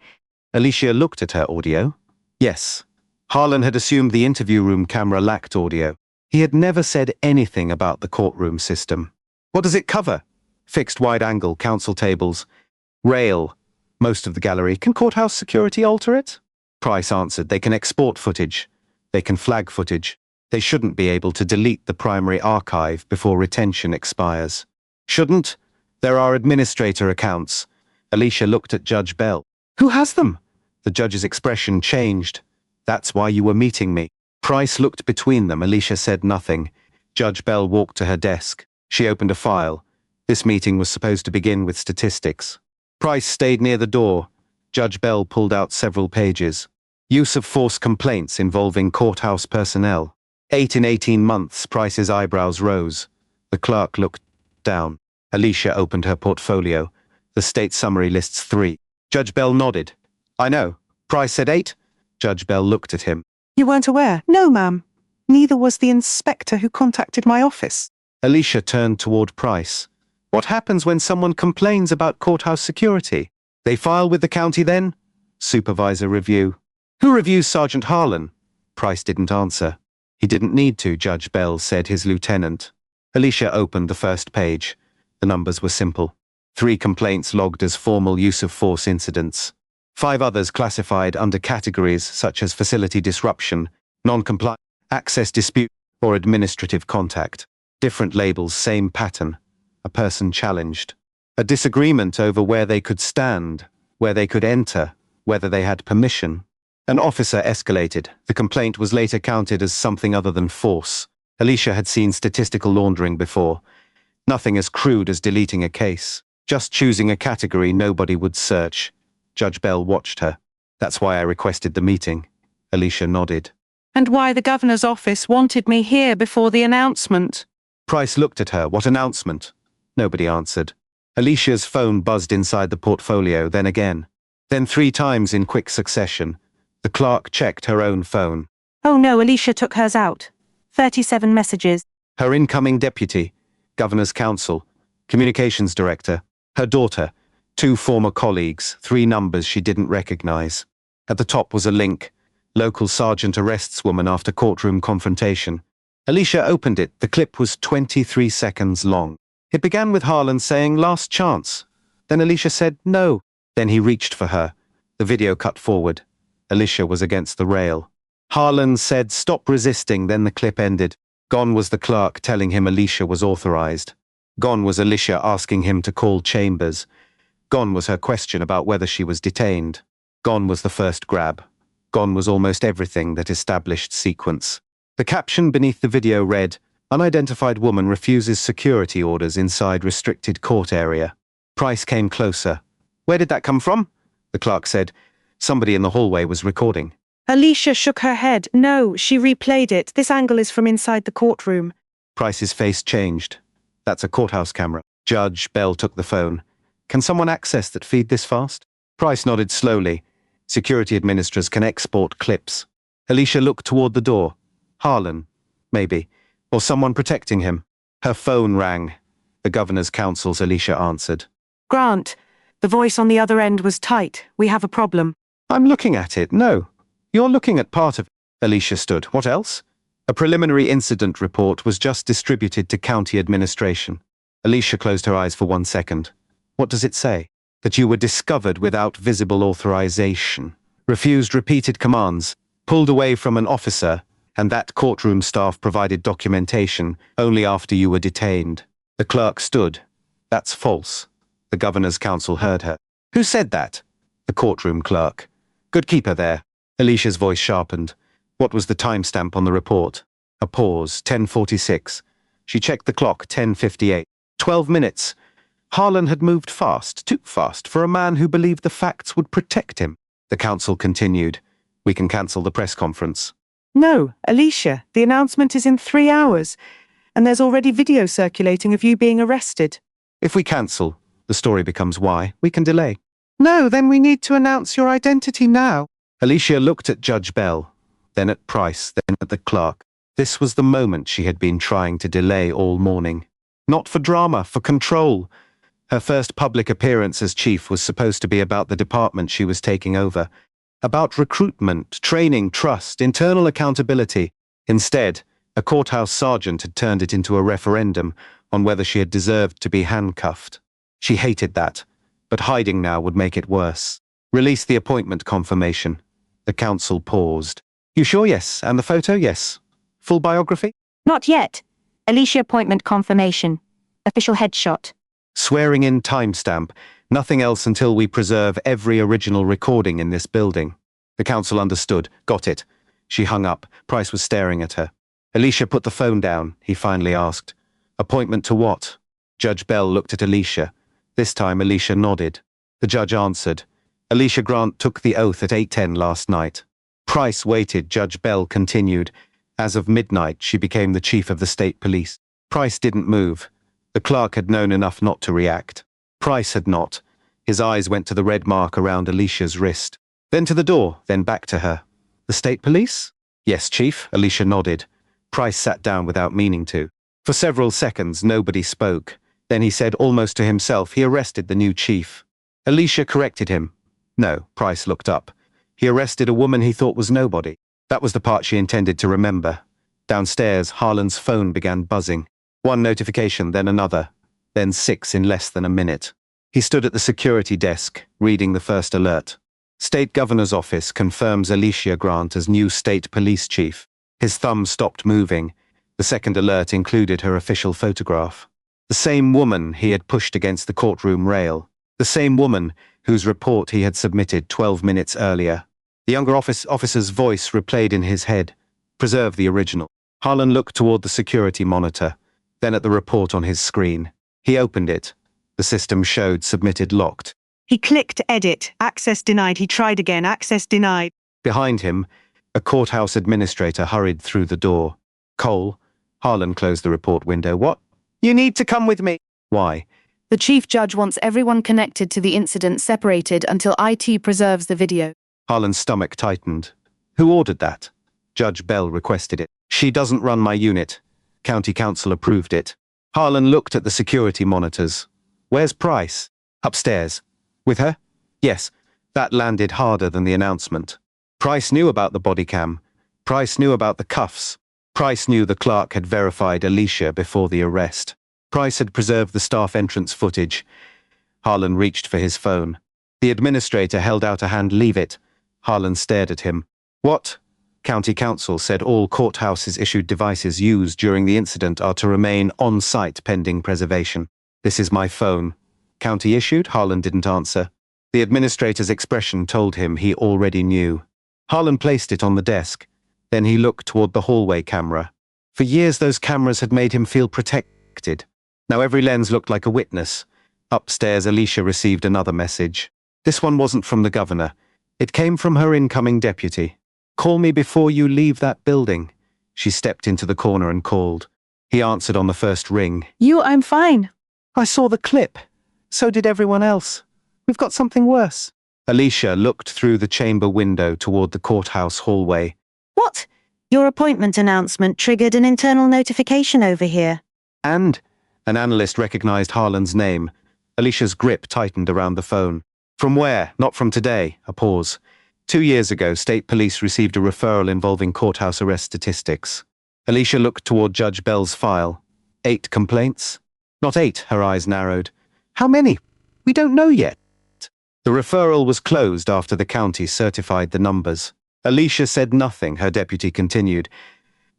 Alicia looked at her audio. Yes. Harlan had assumed the interview room camera lacked audio. He had never said anything about the courtroom system. What does it cover? Fixed wide-angle counsel tables. Rail. Most of the gallery. Can courthouse security alter it? Price answered. They can export footage. They can flag footage. They shouldn't be able to delete the primary archive before retention expires. Shouldn't? There are administrator accounts. Alicia looked at Judge Bell. Who has them? The judge's expression changed. That's why you were meeting me. Price looked between them. Alicia said nothing. Judge Bell walked to her desk. She opened a file. This meeting was supposed to begin with statistics. Price stayed near the door. Judge Bell pulled out several pages. Use of force complaints involving courthouse personnel. 8 in 18 months. Price's eyebrows rose. The clerk looked down. Alicia opened her portfolio. The state summary lists 3. Judge Bell nodded. I know. Price said 8. Judge Bell looked at him. You weren't aware? No, ma'am. Neither was the inspector who contacted my office. Alicia turned toward Price. What happens when someone complains about courthouse security? They file with the county then? Supervisor review. Who reviews Sergeant Harlan? Price didn't answer. He didn't need to, Judge Bell said, his lieutenant. Alicia opened the first page. The numbers were simple. 3 complaints logged as formal use of force incidents. 5 others classified under categories such as facility disruption, non-compliance, access dispute, or administrative contact. Different labels, same pattern. A person challenged. A disagreement over where they could stand, where they could enter, whether they had permission. An officer escalated. The complaint was later counted as something other than force. Alicia had seen statistical laundering before. Nothing as crude as deleting a case. Just choosing a category nobody would search. Judge Bell watched her. That's why I requested the meeting. Alicia nodded. And why the governor's office wanted me here before the announcement. Price looked at her. What announcement? Nobody answered. Alicia's phone buzzed inside the portfolio, then again. Then 3 times in quick succession. The clerk checked her own phone. Oh no, Alicia took hers out. 37 messages. Her incoming deputy, governor's counsel, communications director, her daughter, 2 former colleagues, 3 numbers she didn't recognize. At the top was a link. Local sergeant arrests woman after courtroom confrontation. Alicia opened it. The clip was 23 seconds long. It began with Harlan saying, "Last chance." Then Alicia said, "No." Then he reached for her. The video cut forward. Alicia was against the rail. Harlan said, "Stop resisting," then the clip ended. Gone was the clerk telling him Alicia was authorized. Gone was Alicia asking him to call Chambers. Gone was her question about whether she was detained. Gone was the first grab. Gone was almost everything that established sequence. The caption beneath the video read, "Unidentified woman refuses security orders inside restricted court area." Price came closer. "Where did that come from?" The clerk said. Somebody in the hallway was recording. Alicia shook her head. "No, she replayed it. This angle is from inside the courtroom." Price's face changed. "That's a courthouse camera." Judge Bell took the phone. "Can someone access that feed this fast?" Price nodded slowly. "Security administrators can export clips." Alicia looked toward the door. Harlan, maybe, or someone protecting him. Her phone rang. The governor's counsel's Alicia answered. "Grant." The voice on the other end was tight. "We have a problem." "I'm looking at it. No. You're looking at part of it." Alicia stood. "What else?" A preliminary incident report was just distributed to county administration. Alicia closed her eyes for 1 second. "What does it say?" "That you were discovered without visible authorization, refused repeated commands, pulled away from an officer, and that courtroom staff provided documentation only after you were detained." The clerk stood. "That's false." The governor's counsel heard her. "Who said that?" The courtroom clerk. "Good keeper there." Alicia's voice sharpened. What was the timestamp on the report? A pause, 10:46. She checked the clock, 10:58. 12 minutes. Harlan had moved fast, too fast, for a man who believed the facts would protect him. The counsel continued. "We can cancel the press conference." "No, Alicia, the announcement is in 3 hours, and there's already video circulating of you being arrested." "If we cancel, the story becomes why. We can delay." "No, then we need to announce your identity now." Alicia looked at Judge Bell, then at Price, then at the clerk. This was the moment she had been trying to delay all morning. Not for drama, for control. Her first public appearance as chief was supposed to be about the department she was taking over. About recruitment, training, trust, internal accountability. Instead, a courthouse sergeant had turned it into a referendum on whether she had deserved to be handcuffed. She hated that, but hiding now would make it worse. "Release the appointment confirmation." The counsel paused. "You sure? Yes. And the photo? Yes. Full biography?" Not yet. Alicia appointment confirmation. Official headshot. "Swearing in timestamp. Nothing else until we preserve every original recording in this building." The counsel understood. Got it. She hung up. Price was staring at her. Alicia put the phone down, he finally asked. "Appointment to what?" Judge Bell looked at Alicia. This time Alicia nodded. The judge answered. "Alicia Grant took the oath at 8:10 last night." Price waited. Judge Bell continued. "As of midnight, she became the chief of the state police." Price didn't move. The clerk had known enough not to react. Price had not. His eyes went to the red mark around Alicia's wrist. Then to the door, then back to her. "The state police?" "Yes, chief," Alicia nodded. Price sat down without meaning to. For several seconds, nobody spoke. Then he said almost to himself he arrested the new chief. Alicia corrected him. "No," Price looked up. "He arrested a woman he thought was nobody." That was the part she intended to remember. Downstairs, Harlan's phone began buzzing. One notification, then another, then 6 in less than a minute. He stood at the security desk, reading the first alert. "State Governor's Office confirms Alicia Grant as new state police chief." His thumb stopped moving. The second alert included her official photograph. The same woman he had pushed against the courtroom rail. The same woman whose report he had submitted 12 minutes earlier. The younger officer's voice replayed in his head. "Preserve the original." Harlan looked toward the security monitor, then at the report on his screen. He opened it. The system showed submitted locked. He clicked edit. Access denied. He tried again. Access denied. Behind him, a courthouse administrator hurried through the door. "Cole." Harlan closed the report window. "What?" "You need to come with me." "Why?" The chief judge wants everyone connected to the incident separated until IT preserves the video. Harlan's stomach tightened. "Who ordered that?" Judge Bell requested it. "She doesn't run my unit." County council approved it. Harlan looked at the security monitors. "Where's Price?" "Upstairs." "With her?" "Yes." That landed harder than the announcement. Price knew about the bodycam. Price knew about the cuffs. Price knew the clerk had verified Alicia before the arrest. Price had preserved the staff entrance footage. Harlan reached for his phone. The administrator held out a hand. "Leave it." Harlan stared at him. "What?" County Counsel said all courthouses issued devices used during the incident are to remain on-site pending preservation. This is my phone. County issued? Harlan didn't answer. The administrator's expression told him he already knew. Harlan placed it on the desk. Then he looked toward the hallway camera. For years those cameras had made him feel protected. Now every lens looked like a witness. Upstairs, Alicia received another message. This one wasn't from the governor. It came from her incoming deputy. "Call me before you leave that building." She stepped into the corner and called. He answered on the first ring. I'm fine. I saw the clip. So did everyone else. We've got something worse. Alicia looked through the chamber window toward the courthouse hallway. What? Your appointment announcement triggered an internal notification over here. And an analyst recognized Harlan's name. Alicia's grip tightened around the phone. From where? Not from today. A pause. 2 years ago, state police received a referral involving courthouse arrest statistics. Alicia looked toward Judge Bell's file. 8 complaints? Not 8, her eyes narrowed. How many? We don't know yet. The referral was closed after the county certified the numbers. Alicia said nothing, her deputy continued.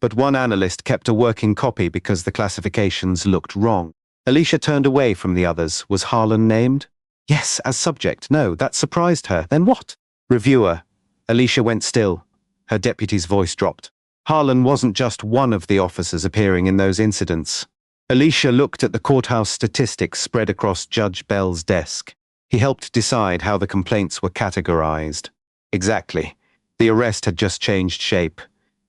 But one analyst kept a working copy because the classifications looked wrong. Alicia turned away from the others. Was Harlan named? Yes, as subject. No, that surprised her. Then what? Reviewer. Alicia went still. Her deputy's voice dropped. Harlan wasn't just one of the officers appearing in those incidents. Alicia looked at the courthouse statistics spread across Judge Bell's desk. He helped decide how the complaints were categorized. Exactly. The arrest had just changed shape.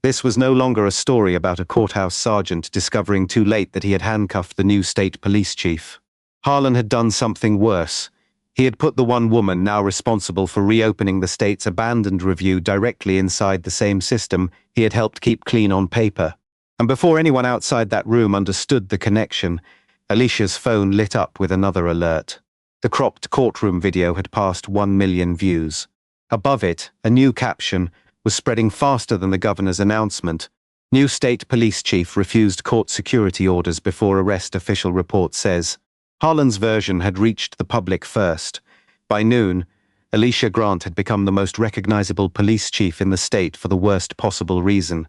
This was no longer a story about a courthouse sergeant discovering too late that he had handcuffed the new state police chief. Harlan had done something worse. He had put the one woman now responsible for reopening the state's abandoned review directly inside the same system he had helped keep clean on paper. And before anyone outside that room understood the connection, Alicia's phone lit up with another alert. The cropped courtroom video had passed 1 million views. Above it, a new caption was spreading faster than the governor's announcement. New state police chief refused court security orders before arrest, official report says. Harlan's version had reached the public first. By noon, Alicia Grant had become the most recognizable police chief in the state for the worst possible reason.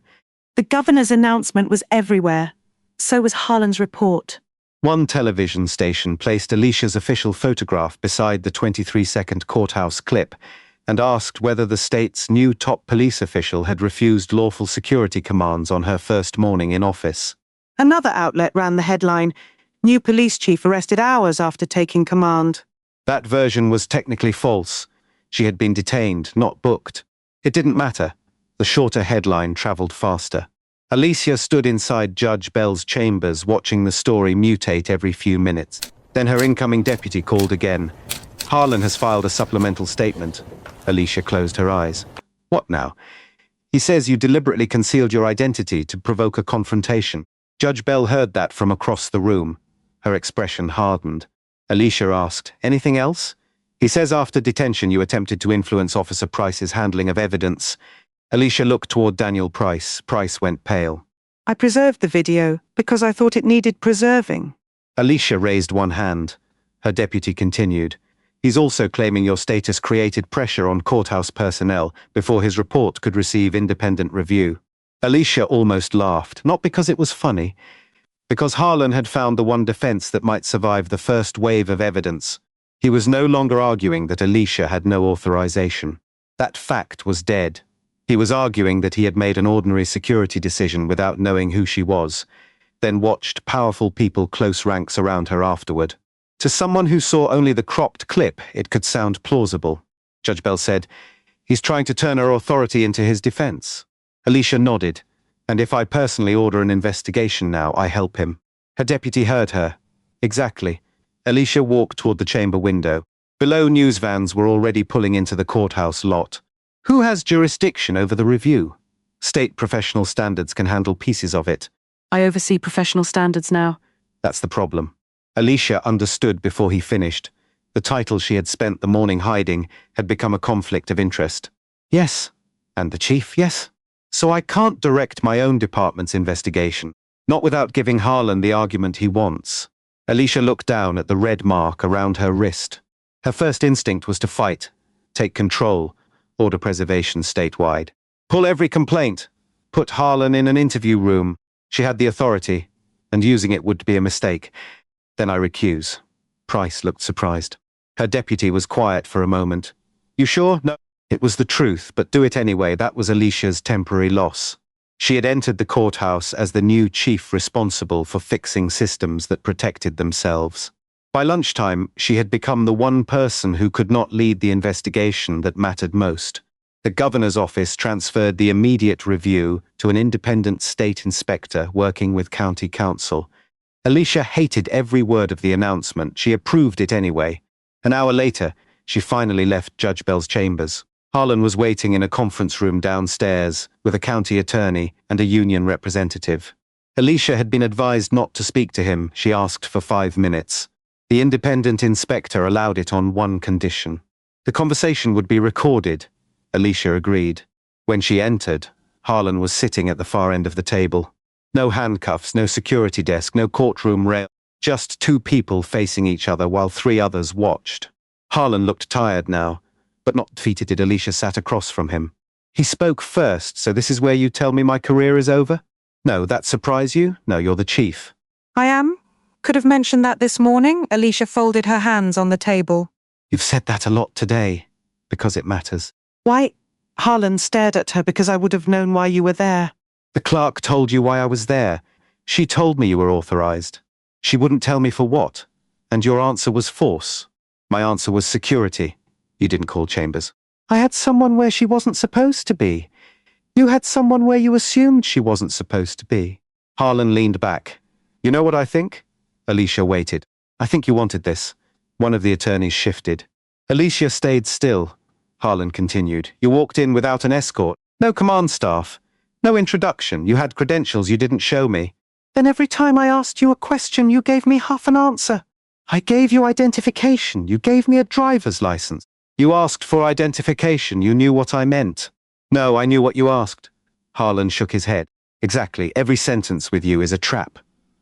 The governor's announcement was everywhere. So was Harlan's report. One television station placed Alicia's official photograph beside the 23-second courthouse clip and asked whether the state's new top police official had refused lawful security commands on her first morning in office. Another outlet ran the headline, "New police chief arrested hours after taking command." That version was technically false. She had been detained, not booked. It didn't matter. The shorter headline traveled faster. Alicia stood inside Judge Bell's chambers watching the story mutate every few minutes. Then her incoming deputy called again. "Harlan has filed a supplemental statement." Alicia closed her eyes. "What now?" "He says you deliberately concealed your identity to provoke a confrontation." Judge Bell heard that from across the room. Her expression hardened. Alicia asked, "Anything else?" "He says after detention you attempted to influence Officer Price's handling of evidence." Alicia looked toward Daniel Price. Price went pale. "I preserved the video because I thought it needed preserving." Alicia raised one hand. Her deputy continued. "He's also claiming your status created pressure on courthouse personnel before his report could receive independent review." Alicia almost laughed, not because it was funny, because Harlan had found the one defense that might survive the first wave of evidence. He was no longer arguing that Alicia had no authorization. That fact was dead. He was arguing that he had made an ordinary security decision without knowing who she was, then watched powerful people close ranks around her afterward. To someone who saw only the cropped clip, it could sound plausible. Judge Bell said, "He's trying to turn her authority into his defense." Alicia nodded. "And if I personally order an investigation now, I help him." Her deputy heard her. "Exactly." Alicia walked toward the chamber window. Below, news vans were already pulling into the courthouse lot. Who has jurisdiction over the review? State professional standards can handle pieces of it. "I oversee professional standards now." That's the problem. Alicia understood before he finished. The title she had spent the morning hiding had become a conflict of interest. "Yes." "And the chief, yes." "So I can't direct my own department's investigation, not without giving Harlan the argument he wants." Alicia looked down at the red mark around her wrist. Her first instinct was to fight, take control, order preservation statewide. Pull every complaint. Put Harlan in an interview room. She had the authority, and using it would be a mistake. Then I recuse. Price looked surprised. Her deputy was quiet for a moment. You sure? No. It was the truth, but do it anyway. That was Alicia's temporary loss. She had entered the courthouse as the new chief responsible for fixing systems that protected themselves. By lunchtime, she had become the one person who could not lead the investigation that mattered most. The governor's office transferred the immediate review to an independent state inspector working with county counsel. Alicia hated every word of the announcement. She approved it anyway. An hour later, she finally left Judge Bell's chambers. Harlan was waiting in a conference room downstairs with a county attorney and a union representative. Alicia had been advised not to speak to him. She asked for 5 minutes. The independent inspector allowed it on one condition. The conversation would be recorded. Alicia agreed. When she entered, Harlan was sitting at the far end of the table. No handcuffs, no security desk, no courtroom rail. Just 2 people facing each other while 3 others watched. Harlan looked tired now, but not defeated. Alicia sat across from him. He spoke first. So this is where you tell me my career is over? No, that surprise you? No, you're the chief. I am. Could have mentioned that this morning. Alicia folded her hands on the table. You've said that a lot today, because it matters. Why? Harlan stared at her because I would have known why you were there. The clerk told you why I was there. She told me you were authorized. She wouldn't tell me for what. And your answer was force. My answer was security. You didn't call chambers. I had someone where she wasn't supposed to be. You had someone where you assumed she wasn't supposed to be. Harlan leaned back. You know what I think? Alicia waited. I think you wanted this. One of the attorneys shifted. Alicia stayed still. Harlan continued. You walked in without an escort. No command staff. No introduction. You had credentials you didn't show me. Then every time I asked you a question, you gave me half an answer. I gave you identification. You gave me a driver's license. You asked for identification. You knew what I meant. No, I knew what you asked. Harlan shook his head. Exactly. Every sentence with you is a trap.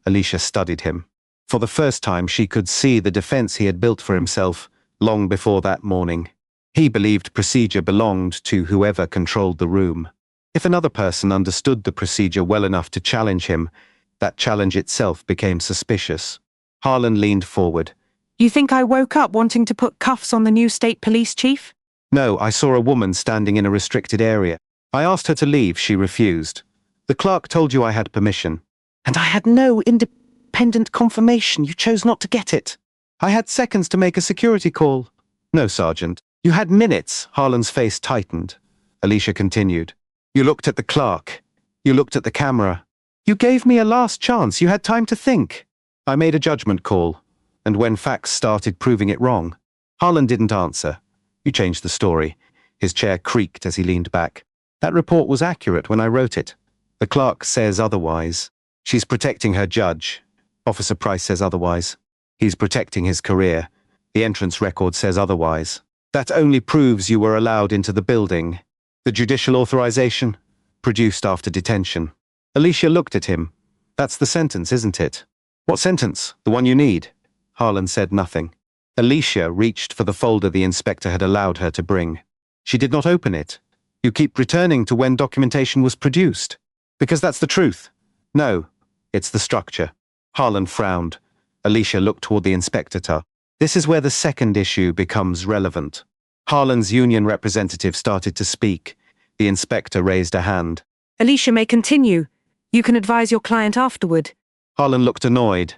Alicia studied him. For the first time, she could see the defense he had built for himself long before that morning. He believed procedure belonged to whoever controlled the room. If another person understood the procedure well enough to challenge him, that challenge itself became suspicious. Harlan leaned forward. You think I woke up wanting to put cuffs on the new state police chief? No, I saw a woman standing in a restricted area. I asked her to leave. She refused. The clerk told you I had permission. And I had no independent confirmation. You chose not to get it. I had seconds to make a security call. No, Sergeant. You had minutes. Harlan's face tightened. Alicia continued. You looked at the clerk. You looked at the camera. You gave me a last chance. You had time to think. I made a judgment call. And when facts started proving it wrong, Harlan didn't answer. You changed the story. His chair creaked as he leaned back. That report was accurate when I wrote it. The clerk says otherwise. She's protecting her judge. Officer Price says otherwise. He's protecting his career. The entrance record says otherwise. That only proves you were allowed into the building. The judicial authorization? Produced after detention. Alicia looked at him. That's the sentence, isn't it? What sentence? The one you need? Harlan said nothing. Alicia reached for the folder the inspector had allowed her to bring. She did not open it. You keep returning to when documentation was produced. Because that's the truth. No, it's the structure. Harlan frowned. Alicia looked toward the inspector. This is where the second issue becomes relevant. Harlan's union representative started to speak. The inspector raised a hand. Alicia may continue. You can advise your client afterward. Harlan looked annoyed.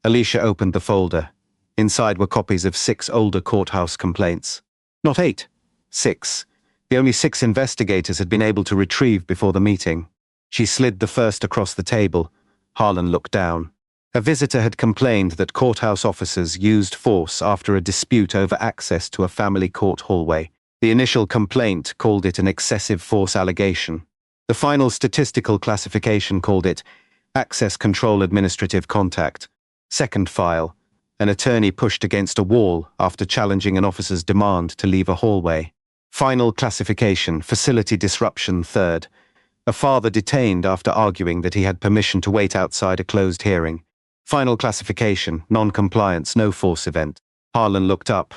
Alicia opened the folder. Inside were copies of 6 older courthouse complaints. Not 8. 6. The only 6 investigators had been able to retrieve before the meeting. She slid the first across the table. Harlan looked down. A visitor had complained that courthouse officers used force after a dispute over access to a family court hallway. The initial complaint called it an excessive force allegation. The final statistical classification called it access control administrative contact. Second file, an attorney pushed against a wall after challenging an officer's demand to leave a hallway. Final classification, facility disruption. Third, a father detained after arguing that he had permission to wait outside a closed hearing. Final classification, non-compliance, no force event. Harlan looked up.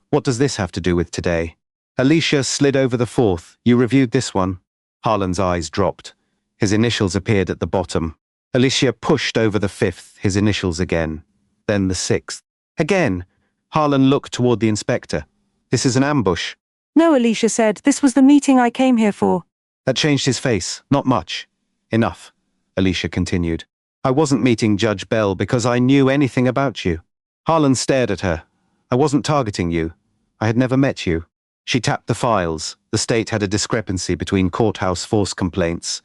What does this have to do with today? Alicia slid over the 4th. You reviewed this one? Harlan's eyes dropped. His initials appeared at the bottom. Alicia pushed over the 5th, his initials again. Then the 6th. Again. Harlan looked toward the inspector. This is an ambush. No, Alicia said. This was the meeting I came here for. That changed his face. Not much. Enough, Alicia continued. I wasn't meeting Judge Bell because I knew anything about you. Harlan stared at her. I wasn't targeting you. I had never met you. She tapped the files. The state had a discrepancy between courthouse force complaints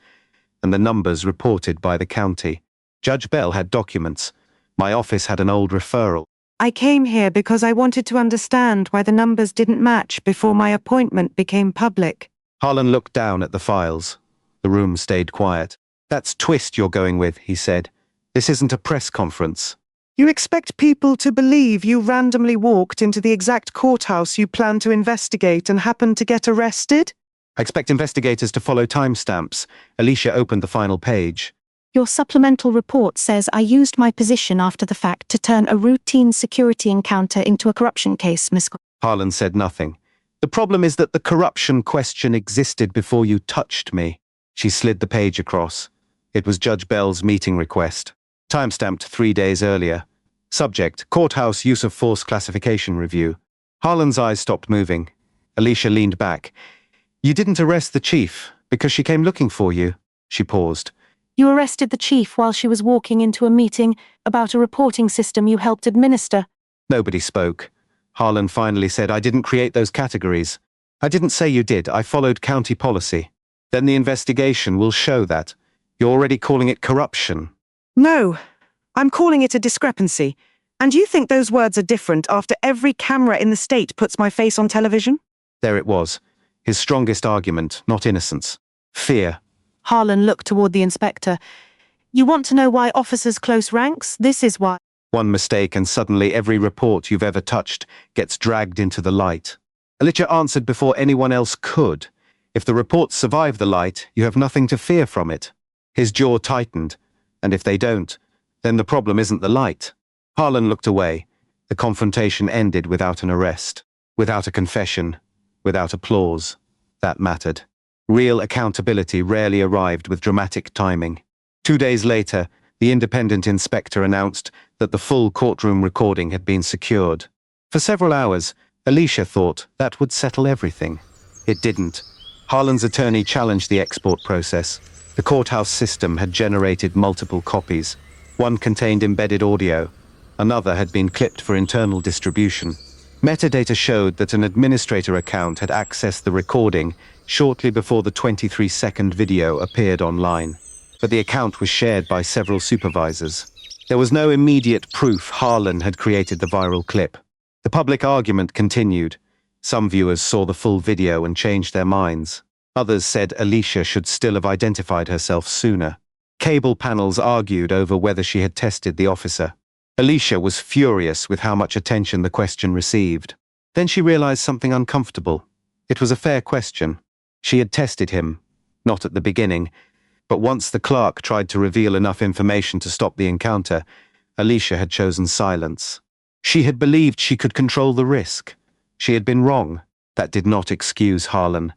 and the numbers reported by the county. Judge Bell had documents. My office had an old referral. I came here because I wanted to understand why the numbers didn't match before my appointment became public. Harlan looked down at the files. The room stayed quiet. That's twist you're going with, he said. This isn't a press conference. You expect people to believe you randomly walked into the exact courthouse you planned to investigate and happened to get arrested? I expect investigators to follow timestamps. Alicia opened the final page. Your supplemental report says I used my position after the fact to turn a routine security encounter into a corruption case, Miss. Harlan said nothing. The problem is that the corruption question existed before you touched me. She slid the page across. It was Judge Bell's meeting request. Timestamped 3 days earlier. Subject, Courthouse Use of Force Classification Review. Harlan's eyes stopped moving. Alicia leaned back. You didn't arrest the chief because she came looking for you. She paused. You arrested the chief while she was walking into a meeting about a reporting system you helped administer. Nobody spoke. Harlan finally said, I didn't create those categories. I didn't say you did. I followed county policy. Then the investigation will show that. You're already calling it corruption. No, I'm calling it a discrepancy. And you think those words are different after every camera in the state puts my face on television? There it was. His strongest argument, not innocence. Fear. Harlan looked toward the inspector. You want to know why officers close ranks? This is why. One mistake and suddenly every report you've ever touched gets dragged into the light. Alicia answered before anyone else could. If the reports survive the light, you have nothing to fear from it. His jaw tightened, and if they don't, then the problem isn't the light. Harlan looked away. The confrontation ended without an arrest, without a confession, without applause. That mattered. Real accountability rarely arrived with dramatic timing. 2 days later, the independent inspector announced that the full courtroom recording had been secured. For several hours, Alicia thought that would settle everything. It didn't. Harlan's attorney challenged the export process. The courthouse system had generated multiple copies. One contained embedded audio. Another had been clipped for internal distribution. Metadata showed that an administrator account had accessed the recording shortly before the 23-second video appeared online. But the account was shared by several supervisors. There was no immediate proof Harlan had created the viral clip. The public argument continued. Some viewers saw the full video and changed their minds. Others said Alicia should still have identified herself sooner. Cable panels argued over whether she had tested the officer. Alicia was furious with how much attention the question received. Then she realized something uncomfortable. It was a fair question. She had tested him, not at the beginning, but once the clerk tried to reveal enough information to stop the encounter, Alicia had chosen silence. She had believed she could control the risk. She had been wrong. That did not excuse Harlan.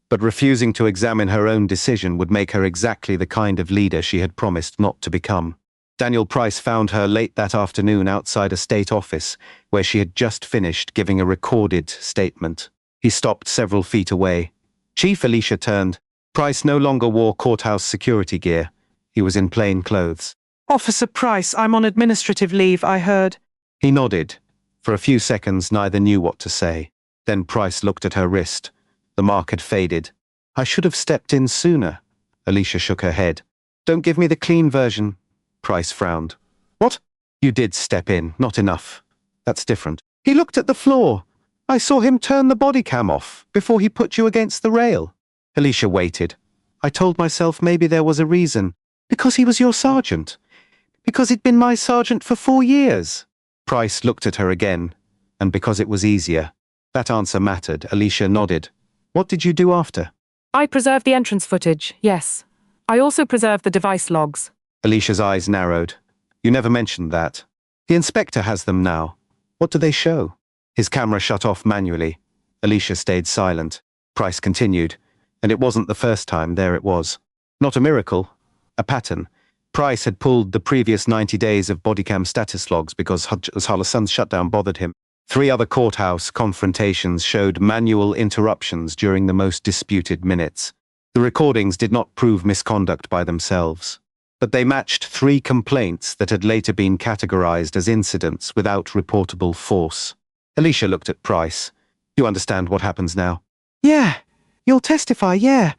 But refusing to examine her own decision would make her exactly the kind of leader she had promised not to become. Daniel Price found her late that afternoon outside a state office, where she had just finished giving a recorded statement. He stopped several feet away. Chief, Alicia turned. Price no longer wore courthouse security gear. He was in plain clothes. Officer Price, I'm on administrative leave, I heard. He nodded. For a few seconds, neither knew what to say. Then Price looked at her wrist. The mark had faded. I should have stepped in sooner. Alicia shook her head. Don't give me the clean version. Price frowned. What? You did step in, not enough. That's different. He looked at the floor. I saw him turn the bodycam off before he put you against the rail. Alicia waited. I told myself maybe there was a reason. Because he was your sergeant. Because he'd been my sergeant for 4 years. Price looked at her again. And because it was easier. That answer mattered. Alicia nodded. What did you do after? I preserved the entrance footage, yes. I also preserved the device logs. Alicia's eyes narrowed. You never mentioned that. The inspector has them now. What do they show? His camera shut off manually. Alicia stayed silent. Price continued. And it wasn't the first time, there it was. Not a miracle, a pattern. Price had pulled the previous 90 days of bodycam status logs because Harlan's shutdown bothered him. 3 other courthouse confrontations showed manual interruptions during the most disputed minutes. The recordings did not prove misconduct by themselves, but they matched 3 complaints that had later been categorized as incidents without reportable force. Alicia looked at Price. You understand what happens now? Yeah, you'll testify, yeah.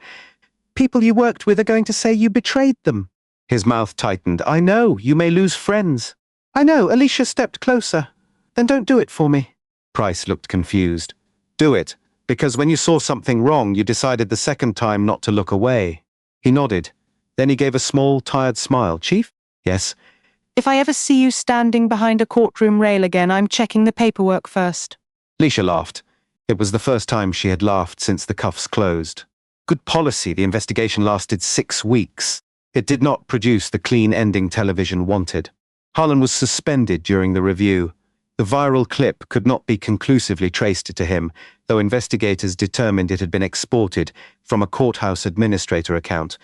People you worked with are going to say you betrayed them. His mouth tightened. I know, you may lose friends. I know, Alicia stepped closer. Then don't do it for me. Price looked confused. Do it, because when you saw something wrong, you decided the second time not to look away. He nodded. Then he gave a small, tired smile. Chief? Yes? If I ever see you standing behind a courtroom rail again, I'm checking the paperwork first. Alicia laughed. It was the first time she had laughed since the cuffs closed. Good policy, the investigation lasted 6 weeks. It did not produce the clean ending television wanted. Harlan was suspended during the review. The viral clip could not be conclusively traced to him, though investigators determined it had been exported from a courthouse administrator account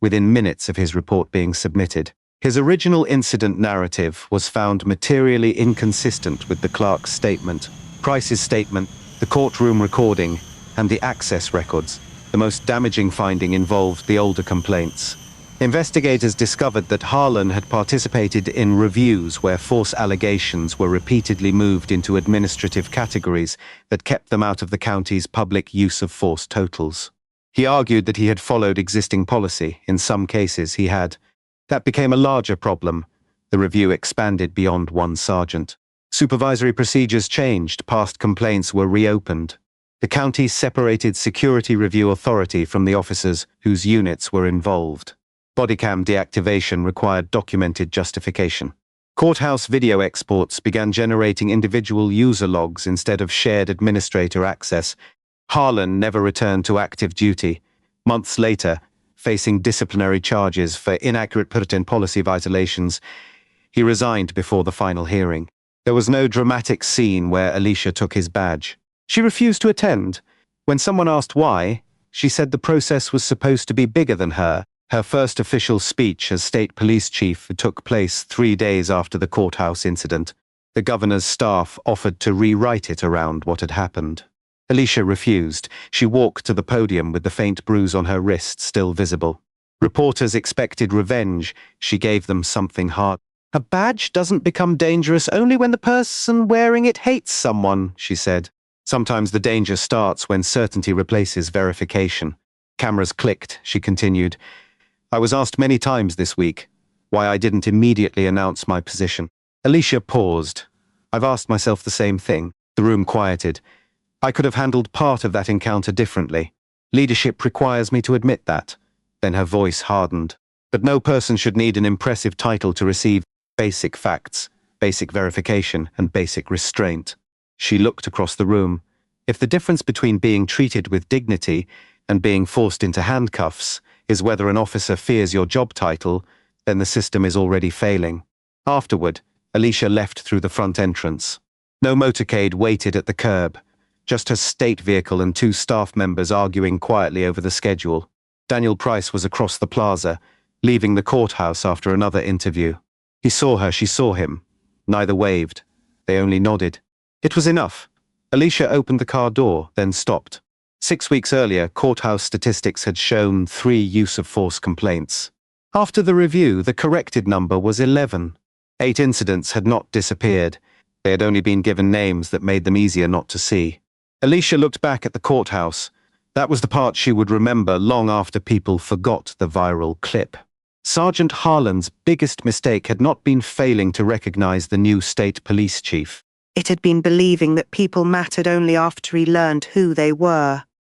within minutes of his report being submitted. His original incident narrative was found materially inconsistent with the clerk's statement, Price's statement, the courtroom recording, and the access records. The most damaging finding involved the older complaints. Investigators discovered that Harlan had participated in reviews where false allegations were repeatedly moved into administrative categories that kept them out of the county's public use of force totals. He argued that he had followed existing policy. In some cases, he had. That became a larger problem. The review expanded beyond one sergeant. Supervisory procedures changed. Past complaints were reopened. The county separated security review authority from the officers whose units were involved. Bodycam deactivation required documented justification. Courthouse video exports began generating individual user logs instead of shared administrator access. Harlan never returned to active duty. Months later, facing disciplinary charges for inaccurate put-in policy violations, he resigned before the final hearing. There was no dramatic scene where Alicia took his badge. She refused to attend. When someone asked why, she said the process was supposed to be bigger than her. Her first official speech as state police chief took place 3 days after the courthouse incident. The governor's staff offered to rewrite it around what had happened. Alicia refused. She walked to the podium with the faint bruise on her wrist still visible. Reporters expected revenge. She gave them something hard. A badge doesn't become dangerous only when the person wearing it hates someone, she said. Sometimes the danger starts when certainty replaces verification. Cameras clicked, she continued. I was asked many times this week why I didn't immediately announce my position. Alicia paused. I've asked myself the same thing. The room quieted. I could have handled part of that encounter differently. Leadership requires me to admit that. Then her voice hardened. But no person should need an impressive title to receive basic facts, basic verification, and basic restraint. She looked across the room. If the difference between being treated with dignity and being forced into handcuffs is whether an officer fears your job title, then the system is already failing. Afterward, Alicia left through the front entrance. No motorcade waited at the curb. Just her state vehicle and 2 staff members arguing quietly over the schedule. Daniel Price was across the plaza, leaving the courthouse after another interview. He saw her, she saw him. Neither waved. They only nodded. It was enough. Alicia opened the car door, then stopped. 6 weeks earlier, courthouse statistics had shown 3 use-of-force complaints. After the review, the corrected number was 11. 8 incidents had not disappeared. They had only been given names that made them easier not to see. Alicia looked back at the courthouse. That was the part she would remember long after people forgot the viral clip. Sergeant Harlan's biggest mistake had not been failing to recognize the new state police chief. It had been believing that people mattered only after he learned who they were.